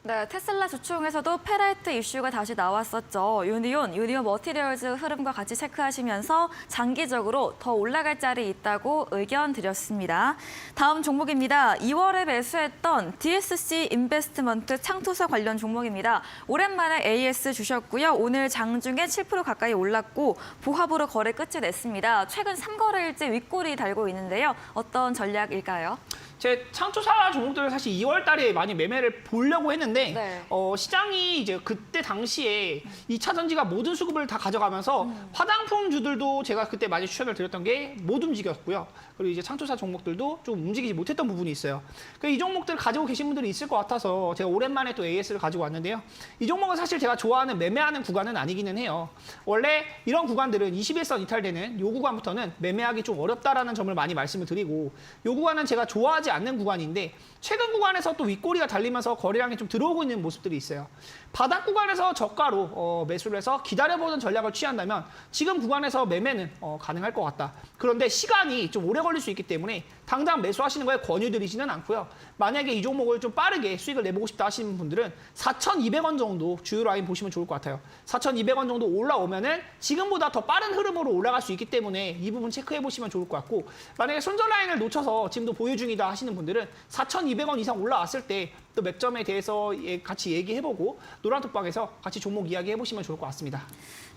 네, 테슬라 주총에서도 페라이트 이슈가 다시 나왔었죠. 유니온 머티리얼즈 흐름과 같이 체크하시면서 장기적으로 더 올라갈 자리 있다고 의견 드렸습니다. 다음 종목입니다. 2월에 매수했던 DSC 인베스트먼트 창투사 관련 종목입니다. 오랜만에 AS 주셨고요. 오늘 장중에 7% 가까이 올랐고 보합으로 거래 끝을 냈습니다. 최근 3거래일째 윗골이 달고 있는데요. 어떤 전략일까요? 제 창조사 종목들을 사실 2월 달에 많이 매매를 보려고 했는데 네. 시장이 이제 그때 당시에 2차 전지가 모든 수급을 다 가져가면서 화장품주들도 제가 그때 많이 추천을 드렸던 게 못 움직였고요. 그리고 이제 창조사 종목들도 좀 움직이지 못했던 부분이 있어요. 이 종목들 가지고 계신 분들이 있을 것 같아서 제가 오랜만에 또 AS를 가지고 왔는데요. 이 종목은 사실 제가 좋아하는 매매하는 구간은 아니기는 해요. 원래 이런 구간들은 21선 이탈되는 요 구간부터는 매매하기 좀 어렵다라는 점을 많이 말씀을 드리고 요 구간은 제가 좋아하지 않는 구간인데 최근 구간에서 또 윗꼬리가 달리면서 거래량이 좀 들어오고 있는 모습들이 있어요. 바닥 구간에서 저가로 매수를 해서 기다려보는 전략을 취한다면 지금 구간에서 매매는 가능할 것 같다. 그런데 시간이 좀 오래 걸릴 수 있기 때문에 당장 매수하시는 거에 권유드리지는 않고요. 만약에 이 종목을 좀 빠르게 수익을 내보고 싶다 하시는 분들은 4,200원 정도 주요 라인 보시면 좋을 것 같아요. 4,200원 정도 올라오면은 지금보다 더 빠른 흐름으로 올라갈 수 있기 때문에 이 부분 체크해 보시면 좋을 것 같고 만약에 손절 라인을 놓쳐서 지금도 보유 중이다 하시는 분들은 4,200원 이상 올라왔을 때 또 맥점에 대해서 같이 얘기해보고 노란톡방에서 같이 종목 이야기해보시면 좋을 것 같습니다.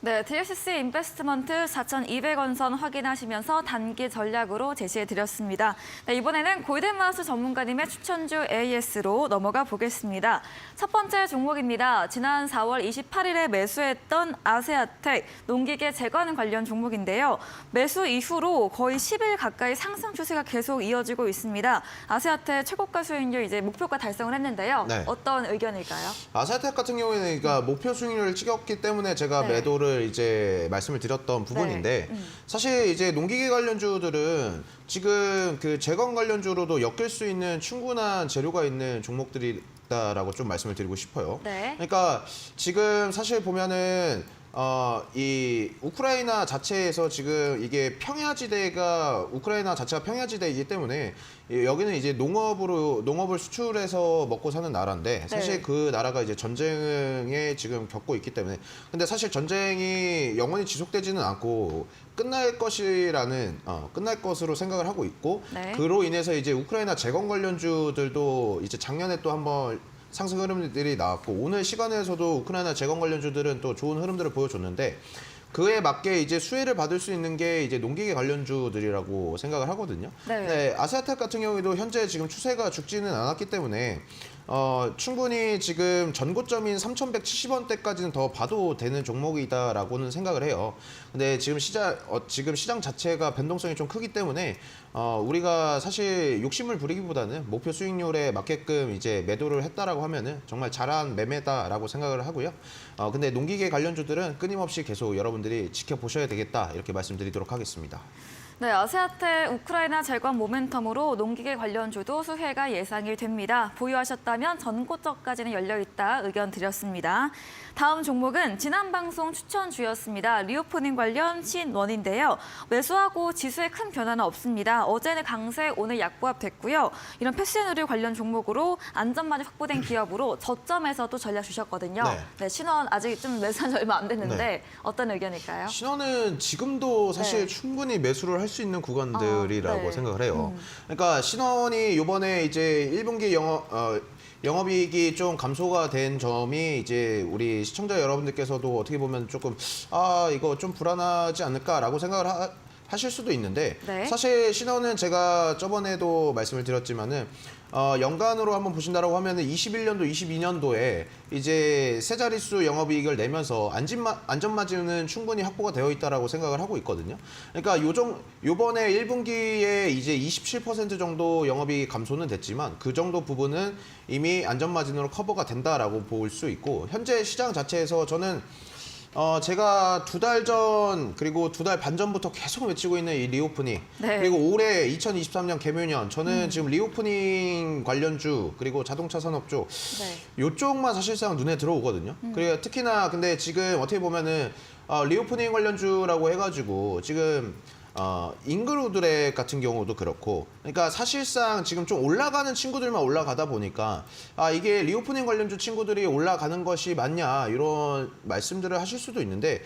네, DSC 인베스트먼트 4,200원 선 확인하시면서 단기 전략으로 제시해드렸습니다. 네, 이번에는 골든마우스 전문가님의 추천주 AS로 넘어가 보겠습니다. 첫 번째 종목입니다. 지난 4월 28일에 매수했던 아세아텍 농기계 제관 관련 종목인데요. 매수 이후로 거의 10일 가까이 상승 추세가 계속 이어지고 있습니다. 아세아텍 최고가 수익률 이제 목표가 달성을 했는데요. 네. 어떤 의견일까요? 아세아텍 같은 경우에는 그러니까 목표 수익률을 찍었기 때문에 제가 네. 매도를 이제 말씀을 드렸던 부분인데 사실 이제 농기계 관련주들은 지금 그 재건 관련주로도 엮일 수 있는 충분한 재료가 있는 종목들이다라고 좀 말씀을 드리고 싶어요. 네. 그러니까 지금 사실 보면은 이 우크라이나 자체에서 지금 이게 평야지대가 우크라이나 자체가 평야지대이기 때문에 여기는 이제 농업을 수출해서 먹고 사는 나라인데 사실 네. 그 나라가 이제 전쟁에 지금 겪고 있기 때문에 근데 사실 전쟁이 영원히 지속되지는 않고 끝날 것으로 생각을 하고 있고 네. 그로 인해서 이제 우크라이나 재건 관련주들도 이제 작년에 또 한번 상승 흐름들이 나왔고 오늘 시간에서도 우크라이나 재건 관련주들은 또 좋은 흐름들을 보여줬는데 그에 맞게 이제 수혜를 받을 수 있는 게 이제 농기계 관련주들이라고 생각을 하거든요. 네. 네, 아세아텍 같은 경우에도 현재 지금 추세가 죽지는 않았기 때문에 충분히 지금 전고점인 3,170원대까지는 더 봐도 되는 종목이다라고는 생각을 해요. 근데 지금 시장 자체가 변동성이 좀 크기 때문에 우리가 사실 욕심을 부리기보다는 목표 수익률에 맞게끔 이제 매도를 했다라고 하면은 정말 잘한 매매다라고 생각을 하고요. 근데 농기계 관련주들은 끊임없이 계속 여러분들이 지켜보셔야 되겠다 이렇게 말씀드리도록 하겠습니다. 네, 아세아텍 우크라이나 재건 모멘텀으로 농기계 관련주도 수혜가 예상이 됩니다. 보유하셨다면 전고점까지는 열려있다 의견 드렸습니다. 다음 종목은 지난 방송 추천주였습니다. 리오프닝 관련 신원인데요. 매수하고 지수에 큰 변화는 없습니다. 어제는 강세, 오늘 약보합 됐고요. 이런 패션 의류 관련 종목으로 안전마진 확보된 기업으로 저점에서도 전략 주셨거든요. 네. 네, 신원 아직 좀 매수한 지 얼마 안 됐는데 네. 어떤 의견일까요? 신원은 지금도 사실 네. 충분히 매수를 할 수 있는 구간들이라고 네. 생각을 해요. 그러니까 신원이 이번에 이제 1분기 영업이익이 좀 감소가 된 점이 이제 우리 시청자 여러분들께서도 어떻게 보면 조금 이거 좀 불안하지 않을까라고 생각을 하실 수도 있는데 네. 사실 신원은 제가 저번에도 말씀을 드렸지만은 연간으로 한번 보신다라고 하면은 21년도, 22년도에 이제 세 자릿수 영업이익을 내면서 안전마진은 충분히 확보가 되어 있다라고 생각을 하고 있거든요. 그러니까 요번에 1분기에 이제 27% 정도 영업이익 감소는 됐지만 그 정도 부분은 이미 안전마진으로 커버가 된다라고 볼 수 있고 현재 시장 자체에서 저는 제가 2달 전 그리고 2달 반 전부터 계속 외치고 있는 이 리오프닝 네. 그리고 올해 2023년 개묘년 저는 지금 리오프닝 관련주 그리고 자동차 산업 쪽 네. 요쪽만 사실상 눈에 들어오거든요. 그리고 특히나 근데 지금 어떻게 보면은 리오프닝 관련주라고 해가지고 지금 잉그루드렉 같은 경우도 그렇고 그러니까 사실상 지금 좀 올라가는 친구들만 올라가다 보니까 이게 리오프닝 관련주 친구들이 올라가는 것이 맞냐 이런 말씀들을 하실 수도 있는데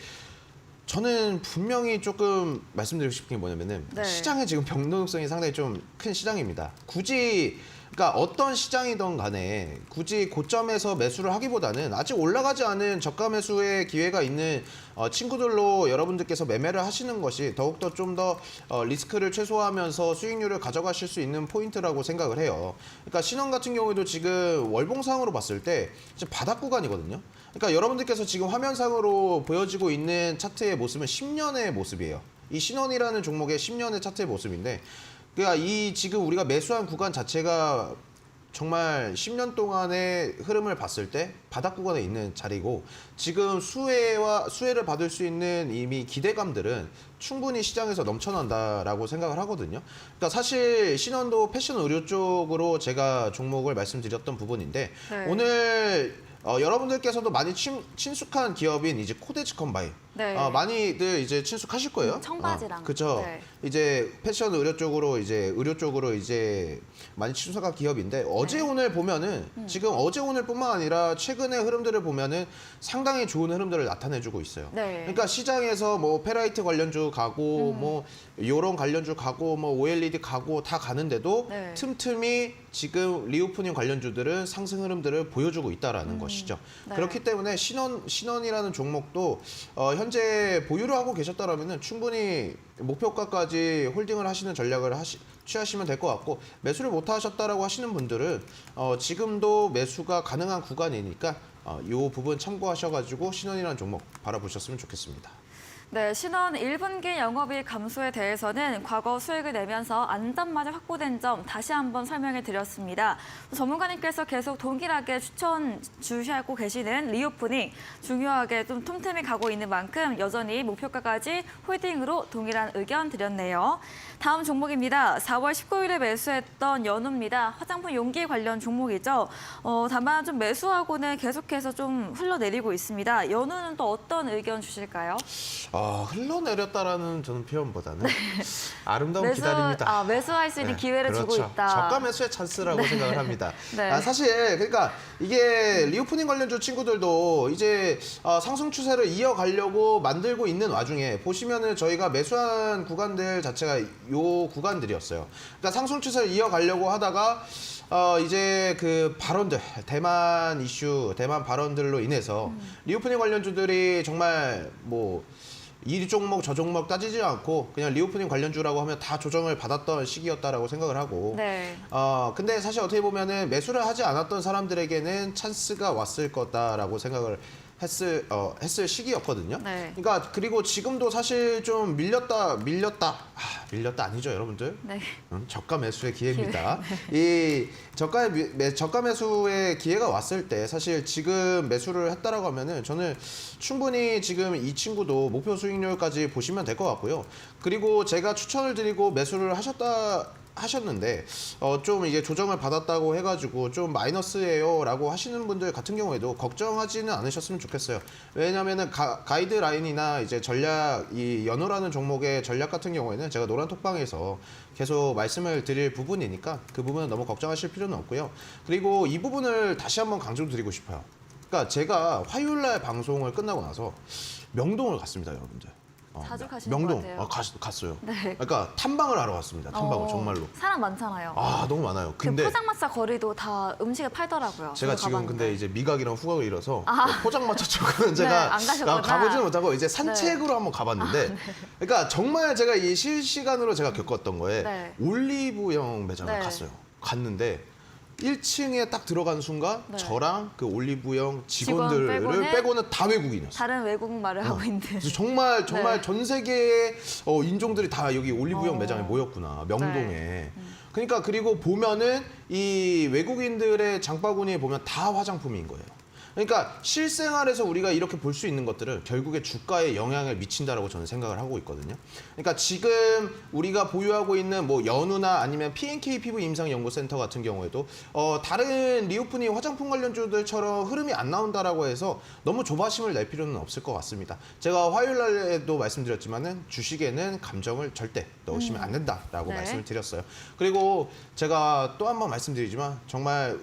저는 분명히 조금 말씀드리고 싶은 게 뭐냐면은 네. 시장의 지금 변동성이 상당히 좀 큰 시장입니다. 그러니까 어떤 시장이든 간에 굳이 고점에서 매수를 하기보다는 아직 올라가지 않은 저가 매수의 기회가 있는 친구들로 여러분들께서 매매를 하시는 것이 더욱더 좀 더 리스크를 최소화하면서 수익률을 가져가실 수 있는 포인트라고 생각을 해요. 그러니까 신원 같은 경우에도 지금 월봉상으로 봤을 때 지금 바닥 구간이거든요. 그러니까 여러분들께서 지금 화면상으로 보여지고 있는 차트의 모습은 10년의 모습이에요. 이 신원이라는 종목의 10년의 차트의 모습인데 그러니까 이 지금 우리가 매수한 구간 자체가 정말 10년 동안의 흐름을 봤을 때 바닥 구간에 있는 자리고 지금 수혜를 받을 수 있는 이미 기대감들은 충분히 시장에서 넘쳐난다라고 생각을 하거든요. 그러니까 사실 신원도 패션 의료 쪽으로 제가 종목을 말씀드렸던 부분인데 네. 오늘 여러분들께서도 많이 친숙한 기업인 이제 코데지 컴바인 네. 많이들 이제 친숙하실 거예요. 청바지랑. 그렇죠. 네. 이제 패션 의료 쪽으로 이제 많이 친숙한 기업인데 어제 네. 오늘 보면은 지금 어제 오늘뿐만 아니라 최근의 흐름들을 보면은 상당히 좋은 흐름들을 나타내주고 있어요. 네. 그러니까 시장에서 뭐 페라이트 관련주 가고 뭐 요런 관련주 가고 뭐 OLED 가고 다 가는데도 네. 틈틈이 지금 리오프닝 관련주들은 상승 흐름들을 보여주고 있다라는 것이죠. 네. 그렇기 때문에 신원이라는 종목도 현재 보유를 하고 계셨다라면은 충분히 목표가까지 홀딩을 하시는 전략을 취하시면 될 것 같고 매수를 못 하셨다라고 하시는 분들은 지금도 매수가 가능한 구간이니까 이 부분 참고하셔가지고 신원이라는 종목 바라보셨으면 좋겠습니다. 네, 신원 1분기 영업이익 감소에 대해서는 과거 수익을 내면서 안전마저 확보된 점 다시 한번 설명해 드렸습니다. 전문가님께서 계속 동일하게 추천 주시하고 계시는 리오프닝 중요하게 좀 틈틈이 가고 있는 만큼 여전히 목표가까지 홀딩으로 동일한 의견 드렸네요. 다음 종목입니다. 4월 19일에 매수했던 연우입니다. 화장품 용기 관련 종목이죠. 다만 좀 매수하고는 계속해서 좀 흘러내리고 있습니다. 연우는 또 어떤 의견 주실까요? 흘러내렸다라는 저는 표현보다는 아름다운 기다립니다. 매수할 수 있는 기회를 주고 그렇죠. 있다. 저가 매수의 찬스라고 생각을 합니다. 네. 사실 그러니까 이게 리오프닝 관련주 친구들도 이제 상승 추세를 이어가려고 만들고 있는 와중에 보시면은 저희가 매수한 구간들 자체가 요 구간들이었어요. 그러니까 상승 추세를 이어가려고 하다가 이제 그 발언들, 대만 이슈, 대만 발언들로 인해서 리오프닝 관련주들이 정말 뭐 이 종목 저 종목 따지지 않고 그냥 리오프닝 관련주라고 하면 다 조정을 받았던 시기였다라고 생각을 하고 네. 근데 사실 어떻게 보면은 매수를 하지 않았던 사람들에게는 찬스가 왔을 거다라고 생각을 했을 시기였거든요. 네. 그러니까 그리고 지금도 사실 좀 밀렸다 아니죠, 여러분들? 네. 저가 매수의 기회입니다. 이 저가 매수의 기회가 왔을 때 사실 지금 매수를 했다라고 하면은 저는 충분히 지금 이 친구도 목표 수익률까지 보시면 될 것 같고요. 그리고 제가 추천을 드리고 매수를 하셨는데 좀 이제 조정을 받았다고 해가지고 좀 마이너스예요라고 하시는 분들 같은 경우에도 걱정하지는 않으셨으면 좋겠어요. 왜냐하면은 가이드라인이나 이제 전략 이 연호라는 종목의 전략 같은 경우에는 제가 노란 톡방에서 계속 말씀을 드릴 부분이니까 그 부분은 너무 걱정하실 필요는 없고요. 그리고 이 부분을 다시 한번 강조드리고 싶어요. 그러니까 제가 화요일날 방송을 끝나고 나서 명동을 갔습니다, 여러분들. 자주 가시는 명동 것 같아요. 갔어요. 네. 그러니까 탐방을 하러 갔습니다. 탐방을 정말로. 사람 많잖아요. 너무 많아요. 그 근데 포장마차 거리도 다 음식을 팔더라고요. 제가 지금 가봤는데. 근데 이제 미각이랑 후각을 잃어서 포장마차 쪽은 제가 네, 안 가셨구나. 가보지는 못하고 이제 산책으로 한번 가봤는데 그러니까 정말 제가 이 실시간으로 제가 겪었던 거에 네. 올리브영 매장을 네. 갔어요. 갔는데 1층에 딱 들어가는 순간 네. 저랑 그 올리브영 직원 직원들을 빼고는 다 외국인이었어요. 다른 외국말을 하고 있는. 그래서 정말 네. 전 세계의 인종들이 다 여기 올리브영 어. 매장에 모였구나, 명동에. 네. 그러니까 그리고 보면은 이 외국인들의 장바구니에 보면 다 화장품인 거예요. 그러니까 실생활에서 우리가 이렇게 볼 수 있는 것들은 결국에 주가에 영향을 미친다라고 저는 생각을 하고 있거든요. 그러니까 지금 우리가 보유하고 있는 뭐 연우나 아니면 P&K 피부 임상 연구센터 같은 경우에도 다른 리오프닝 화장품 관련주들처럼 흐름이 안 나온다라고 해서 너무 조바심을 낼 필요는 없을 것 같습니다. 제가 화요일 날에도 말씀드렸지만은 주식에는 감정을 절대 넣으시면 안 된다라고 네. 말씀을 드렸어요. 그리고 제가 또 한 번 말씀드리지만 정말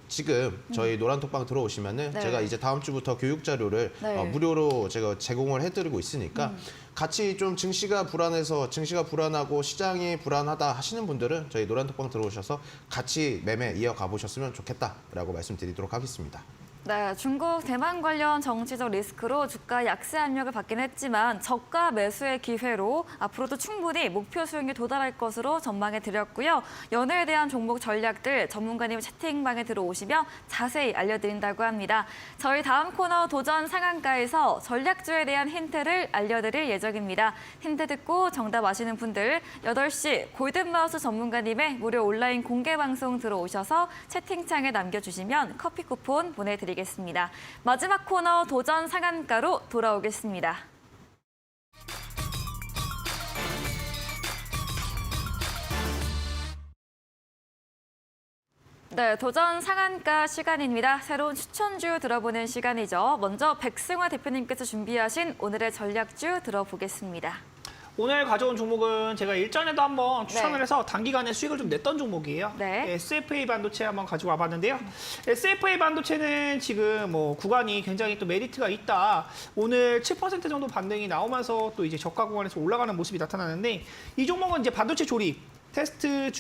지금 저희 노란톡방 들어오시면은 네. 제가 이제 다음 주부터 교육 자료를 네. 무료로 제가 제공을 해드리고 있으니까 같이 좀 증시가 불안하고 시장이 불안하다 하시는 분들은 저희 노란톡방 들어오셔서 같이 매매 이어가 보셨으면 좋겠다라고 말씀드리도록 하겠습니다. 네, 중국 대만 관련 정치적 리스크로 주가 약세 압력을 받긴 했지만 저가 매수의 기회로 앞으로도 충분히 목표 수익률 도달할 것으로 전망해 드렸고요. 연애에 대한 종목 전략들 전문가님 채팅방에 들어오시면 자세히 알려드린다고 합니다. 저희 다음 코너 도전 상한가에서 전략주에 대한 힌트를 알려드릴 예정입니다. 힌트 듣고 정답 아시는 분들 8시 골든마우스 전문가님의 무료 온라인 공개 방송 들어오셔서 채팅창에 남겨주시면 커피 쿠폰 보내드리겠습니다. 마지막 코너 도전 상한가로 돌아오겠습니다. 네, 도전 상한가 시간입니다. 새로운 추천주 들어보는 시간이죠. 먼저 백승화 대표님께서 준비하신 오늘의 전략주 들어보겠습니다. 오늘 가져온 종목은 제가 일전에도 한번 추천을 네. 해서 단기간에 수익을 좀 냈던 종목이에요. 네. SFA 반도체 한번 가지고 와봤는데요. SFA 반도체는 지금 뭐 구간이 굉장히 또 메리트가 있다. 오늘 7% 정도 반등이 나오면서 또 이제 저가 구간에서 올라가는 모습이 나타나는데 이 종목은 이제 반도체 조립, 테스트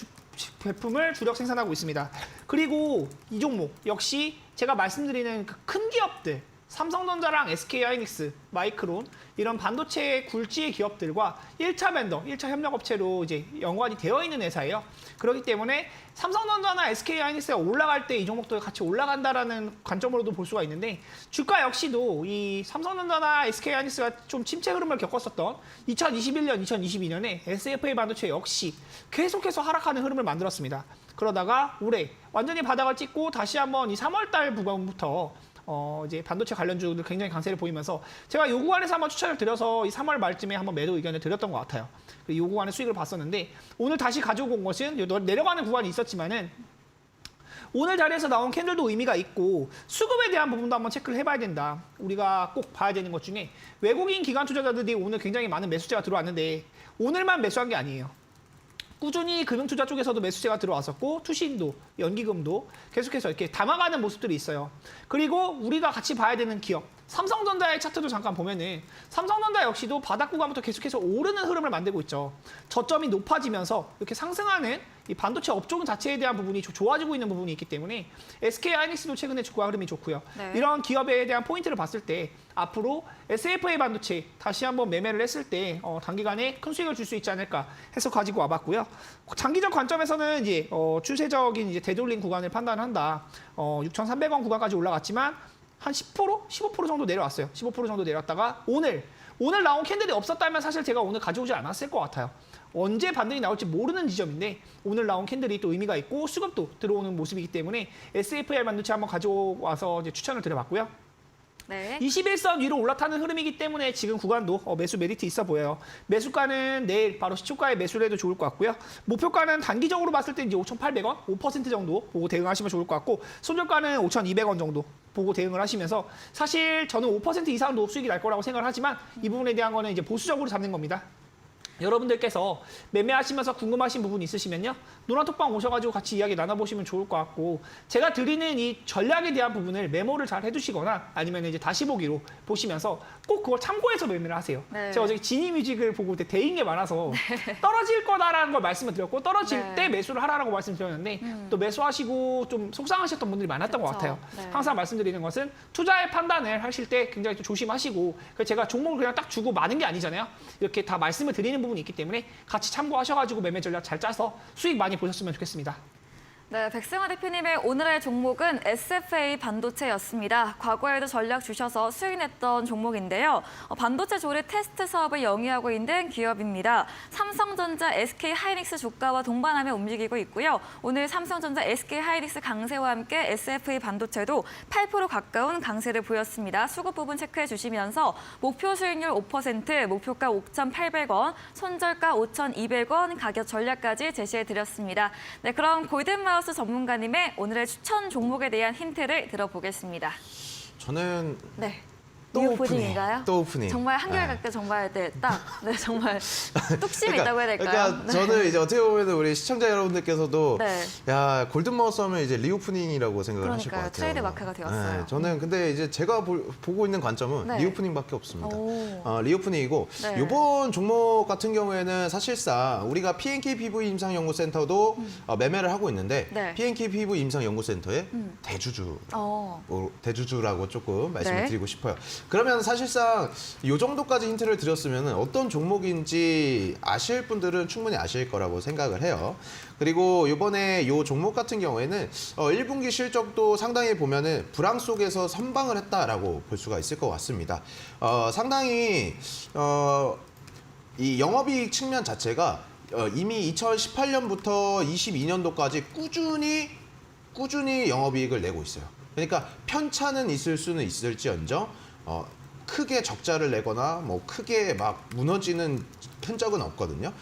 제품을 주력 생산하고 있습니다. 그리고 이 종목 역시 제가 말씀드리는 그 큰 기업들 삼성전자랑 SK하이닉스, 마이크론 이런 반도체 굴지의 기업들과 1차 벤더, 1차 협력업체로 이제 연관이 되어 있는 회사예요. 그렇기 때문에 삼성전자나 SK하이닉스가 올라갈 때 이 종목도 같이 올라간다라는 관점으로도 볼 수가 있는데 주가 역시도 이 삼성전자나 SK하이닉스가 좀 침체 흐름을 겪었었던 2021년, 2022년에 SFA 반도체 역시 계속해서 하락하는 흐름을 만들었습니다. 그러다가 올해 완전히 바닥을 찍고 다시 한번 이 3월 달 부분부터 이제 반도체 관련주들 굉장히 강세를 보이면서 제가 요 구간에서 한번 추천을 드려서 이 3월 말쯤에 한번 매도 의견을 드렸던 것 같아요. 요 구간에 수익을 봤었는데 오늘 다시 가지고 온 것은 요 내려가는 구간이 있었지만은 오늘 자리에서 나온 캔들도 의미가 있고 수급에 대한 부분도 한번 체크를 해봐야 된다. 우리가 꼭 봐야 되는 것 중에 외국인 기관 투자자들이 오늘 굉장히 많은 매수세가 들어왔는데 오늘만 매수한 게 아니에요. 꾸준히 금융투자 쪽에서도 매수세가 들어왔었고 투신도, 연기금도 계속해서 이렇게 담아가는 모습들이 있어요. 그리고 우리가 같이 봐야 되는 기업, 삼성전자의 차트도 잠깐 보면은 삼성전자 역시도 바닥 구간부터 계속해서 오르는 흐름을 만들고 있죠. 저점이 높아지면서 이렇게 상승하는 이 반도체 업종 자체에 대한 부분이 좋아지고 있는 부분이 있기 때문에 SK하이닉스도 최근에 주가 흐름이 좋고요. 네. 이런 기업에 대한 포인트를 봤을 때 앞으로 SFA 반도체 다시 한번 매매를 했을 때 단기간에 큰 수익을 줄 수 있지 않을까 해서 가지고 와봤고요. 장기적 관점에서는 이제 추세적인 이제 되돌림 구간을 판단한다. 6,300원 구간까지 올라갔지만 한 10%, 15% 정도 내려왔어요. 15% 정도 내려왔다가 오늘 나온 캔들이 없었다면 사실 제가 오늘 가져오지 않았을 것 같아요. 언제 반등이 나올지 모르는 지점인데 오늘 나온 캔들이 또 의미가 있고 수급도 들어오는 모습이기 때문에 SFA 반도체 한번 가져와서 이제 추천을 드려봤고요. 네. 21선 위로 올라타는 흐름이기 때문에 지금 구간도 매수 메리트 있어 보여요. 매수가는 내일 바로 시초가에 매수를 해도 좋을 것 같고요. 목표가는 단기적으로 봤을 때 이제 5,800원, 5% 정도 보고 대응하시면 좋을 것 같고 손절가는 5,200원 정도 보고 대응을 하시면서 사실 저는 5% 이상도 수익이 날 거라고 생각을 하지만 이 부분에 대한 거는 이제 보수적으로 잡는 겁니다. 여러분들께서 매매하시면서 궁금하신 부분 있으시면요. 노란톡방 오셔가지고 같이 이야기 나눠보시면 좋을 것 같고 제가 드리는 이 전략에 대한 부분을 메모를 잘 해두시거나 아니면 이제 다시 보기로 보시면서 꼭 그걸 참고해서 매매를 하세요. 네. 제가 어제 지니뮤직을 보고 대인 게 많아서 떨어질 거다라는 걸 말씀을 드렸고 떨어질 네. 때 매수를 하라고 말씀드렸는데 또 매수하시고 좀 속상하셨던 분들이 많았던 것 그쵸. 같아요. 네. 항상 말씀드리는 것은 투자의 판단을 하실 때 굉장히 좀 조심하시고 제가 종목을 그냥 딱 주고 마는 게 아니잖아요. 이렇게 다 말씀을 드리는 부분이 있기 때문에 같이 참고하셔가지고 매매 전략 잘 짜서 수익 많이 보셨으면 좋겠습니다. 네, 백승화 대표님의 오늘의 종목은 SFA 반도체였습니다. 과거에도 전략 주셔서 수익 냈던 종목인데요. 반도체 조립 테스트 사업을 영위하고 있는 기업입니다. 삼성전자, SK하이닉스 주가와 동반하며 움직이고 있고요. 오늘 삼성전자, SK하이닉스 강세와 함께 SFA 반도체도 8% 가까운 강세를 보였습니다. 수급 부분 체크해 주시면서 목표 수익률 5%, 목표가 5,800원, 손절가 5,200원, 가격 전략까지 제시해 드렸습니다. 네, 그럼 골든마우스 전문가님의 오늘의 추천 종목에 대한 힌트를 들어보겠습니다. 저는 네. 또 리오프닝인가요? 또 오프닝. 정말 한결같게 정말 정말 뚝심이 있다고 해야 될까요? 그러니까 네. 저는 이제 어떻게 보면 우리 시청자 여러분들께서도 네. 야 골든마우스 하면 이제 리오프닝이라고 생각을 하실 것 그러니까요. 같아요. 트레이드 마크가 되었어요. 저는 근데 이제 제가 보고 있는 관점은 네. 리오프닝밖에 없습니다. 오. 리오프닝이고 네. 이번 종목 같은 경우에는 사실상 우리가 PNK PV 임상연구센터도 매매를 하고 있는데 네. PNK PV 임상연구센터의 대주주. 대주주라고 조금 말씀을 네. 드리고 싶어요. 그러면 사실상 이 정도까지 힌트를 드렸으면 어떤 종목인지 아실 분들은 충분히 아실 거라고 생각을 해요. 그리고 이번에 이 종목 같은 경우에는 1분기 실적도 상당히 보면은 불황 속에서 선방을 했다라고 볼 수가 있을 것 같습니다. 상당히 이 영업이익 측면 자체가 이미 2018년부터 22년도까지 꾸준히 영업이익을 내고 있어요. 그러니까 편차는 있을 수는 있을지언정 크게 적자를 내거나 뭐 크게 막 무너지는 흔적은 없거든요.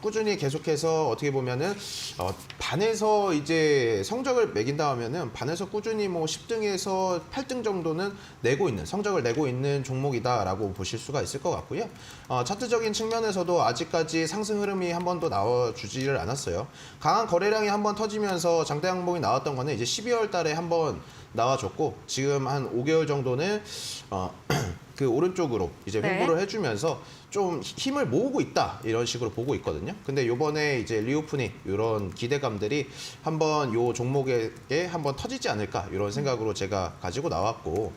꾸준히 계속해서 어떻게 보면은 반에서 이제 성적을 매긴다 하면은 반에서 꾸준히 뭐 10등에서 8등 정도는 내고 있는 성적을 내고 있는 종목이다라고 보실 수가 있을 것 같고요. 차트적인 측면에서도 아직까지 상승 흐름이 한 번도 나와주지를 않았어요. 강한 거래량이 한 번 터지면서 장대 항목이 나왔던 거는 이제 12월 달에 한 번 나와줬고 지금 한 5개월 정도는 그 오른쪽으로 이제 네. 횡보를 해주면서 좀 힘을 모으고 있다 이런 식으로 보고 있거든요. 근데 요번에 이제 리오프닝 이런 기대감들이 한번 요 종목에게 한번 터지지 않을까 이런 생각으로 제가 가지고 나왔고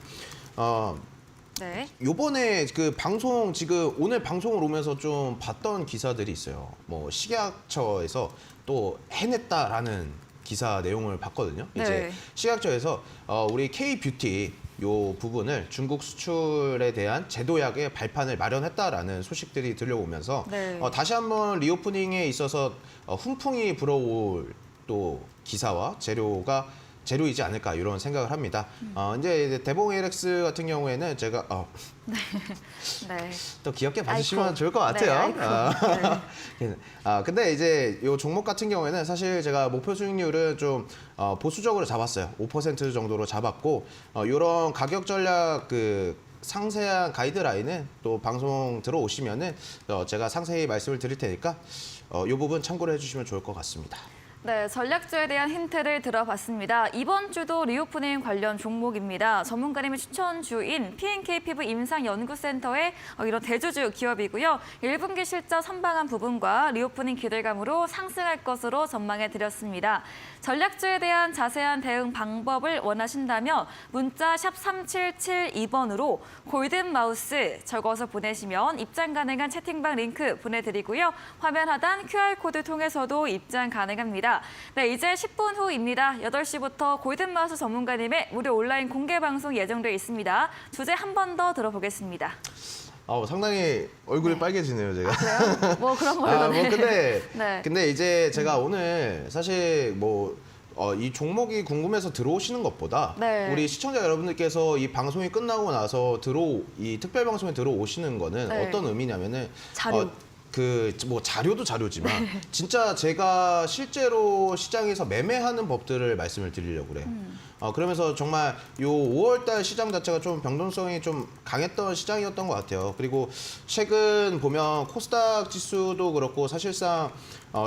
네. 요번에 그 방송 지금 오늘 방송을 오면서 좀 봤던 기사들이 있어요. 뭐 식약처에서 또 해냈다라는 기사 내용을 봤거든요. 네. 이제 식약처에서 우리 K-뷰티 요 부분을 중국 수출에 대한 제도약의 발판을 마련했다라는 소식들이 들려오면서 네. 다시 한번 리오프닝에 있어서 훈풍이 불어올 또 기사와 재료이지 않을까 이런 생각을 합니다. 이제 대봉 LX 같은 경우에는 제가 네. 또 귀엽게 봐주시면 아이콘. 좋을 것 같아요. 네, 아이콘. 근데 이제 이 종목 같은 경우에는 사실 제가 목표 수익률은 좀 보수적으로 잡았어요. 5% 정도로 잡았고 이런 가격 전략 그 상세한 가이드라인은 또 방송 들어오시면은 제가 상세히 말씀을 드릴 테니까 이 부분 참고를 해주시면 좋을 것 같습니다. 네, 전략주에 대한 힌트를 들어봤습니다. 이번 주도 리오프닝 관련 종목입니다. 전문가님의 추천주인 P&K 피부 임상연구센터의 이런 대주주 기업이고요. 1분기 실적 선방한 부분과 리오프닝 기대감으로 상승할 것으로 전망해 드렸습니다. 전략주에 대한 자세한 대응 방법을 원하신다면 문자 샵 3772번으로 골든마우스 적어서 보내시면 입장 가능한 채팅방 링크 보내드리고요. 화면 하단 QR코드 통해서도 입장 가능합니다. 네, 이제 10분 후입니다. 8시부터 골든마우스 전문가님의 무료 온라인 공개 방송 예정돼 있습니다. 주제 한 번 더 들어보겠습니다. 상당히 얼굴이 빨개지네요, 제가. 그래요? 뭐 그런 걸로. 네. 근데 이제 제가 오늘 사실 이 종목이 궁금해서 들어오시는 것보다 네. 우리 시청자 여러분들께서 이 방송이 끝나고 나서 이 특별 방송에 들어오시는 거는 네. 어떤 의미냐면은 자료. 자료도 자료지만 진짜 제가 실제로 시장에서 매매하는 법들을 말씀을 드리려고 그래요. 그러면서 정말 요 5월달 시장 자체가 좀 변동성이 좀 강했던 시장이었던 것 같아요. 그리고 최근 보면 코스닥 지수도 그렇고 사실상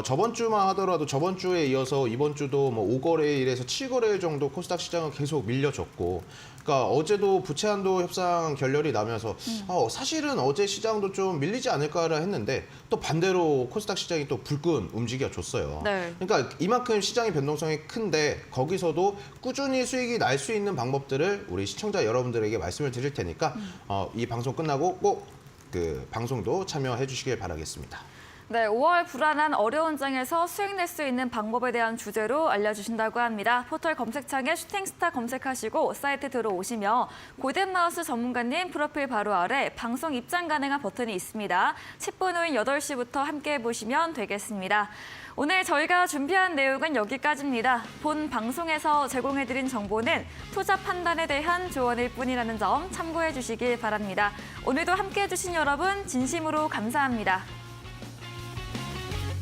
저번 주만 하더라도 저번 주에 이어서 이번 주도 뭐 5거래일에서 7거래일 정도 코스닥 시장은 계속 밀려졌고, 그러니까 어제도 부채 한도 협상 결렬이 나면서 사실은 어제 시장도 좀 밀리지 않을까라 했는데 또 반대로 코스닥 시장이 또 불끈 움직여줬어요. 네. 그러니까 이만큼 시장의 변동성이 큰데 거기서도 꾸준히 수익이 날 수 있는 방법들을 우리 시청자 여러분들에게 말씀을 드릴 테니까 이 방송 끝나고 꼭 그 방송도 참여해 주시길 바라겠습니다. 네, 5월 불안한 어려운 장에서 수익 낼 수 있는 방법에 대한 주제로 알려주신다고 합니다. 포털 검색창에 슈팅스타 검색하시고 사이트 들어오시면 골든마우스 전문가님 프로필 바로 아래 방송 입장 가능한 버튼이 있습니다. 10분 후인 8시부터 함께 보시면 되겠습니다. 오늘 저희가 준비한 내용은 여기까지입니다. 본 방송에서 제공해드린 정보는 투자 판단에 대한 조언일 뿐이라는 점 참고해 주시길 바랍니다. 오늘도 함께해 주신 여러분 진심으로 감사합니다.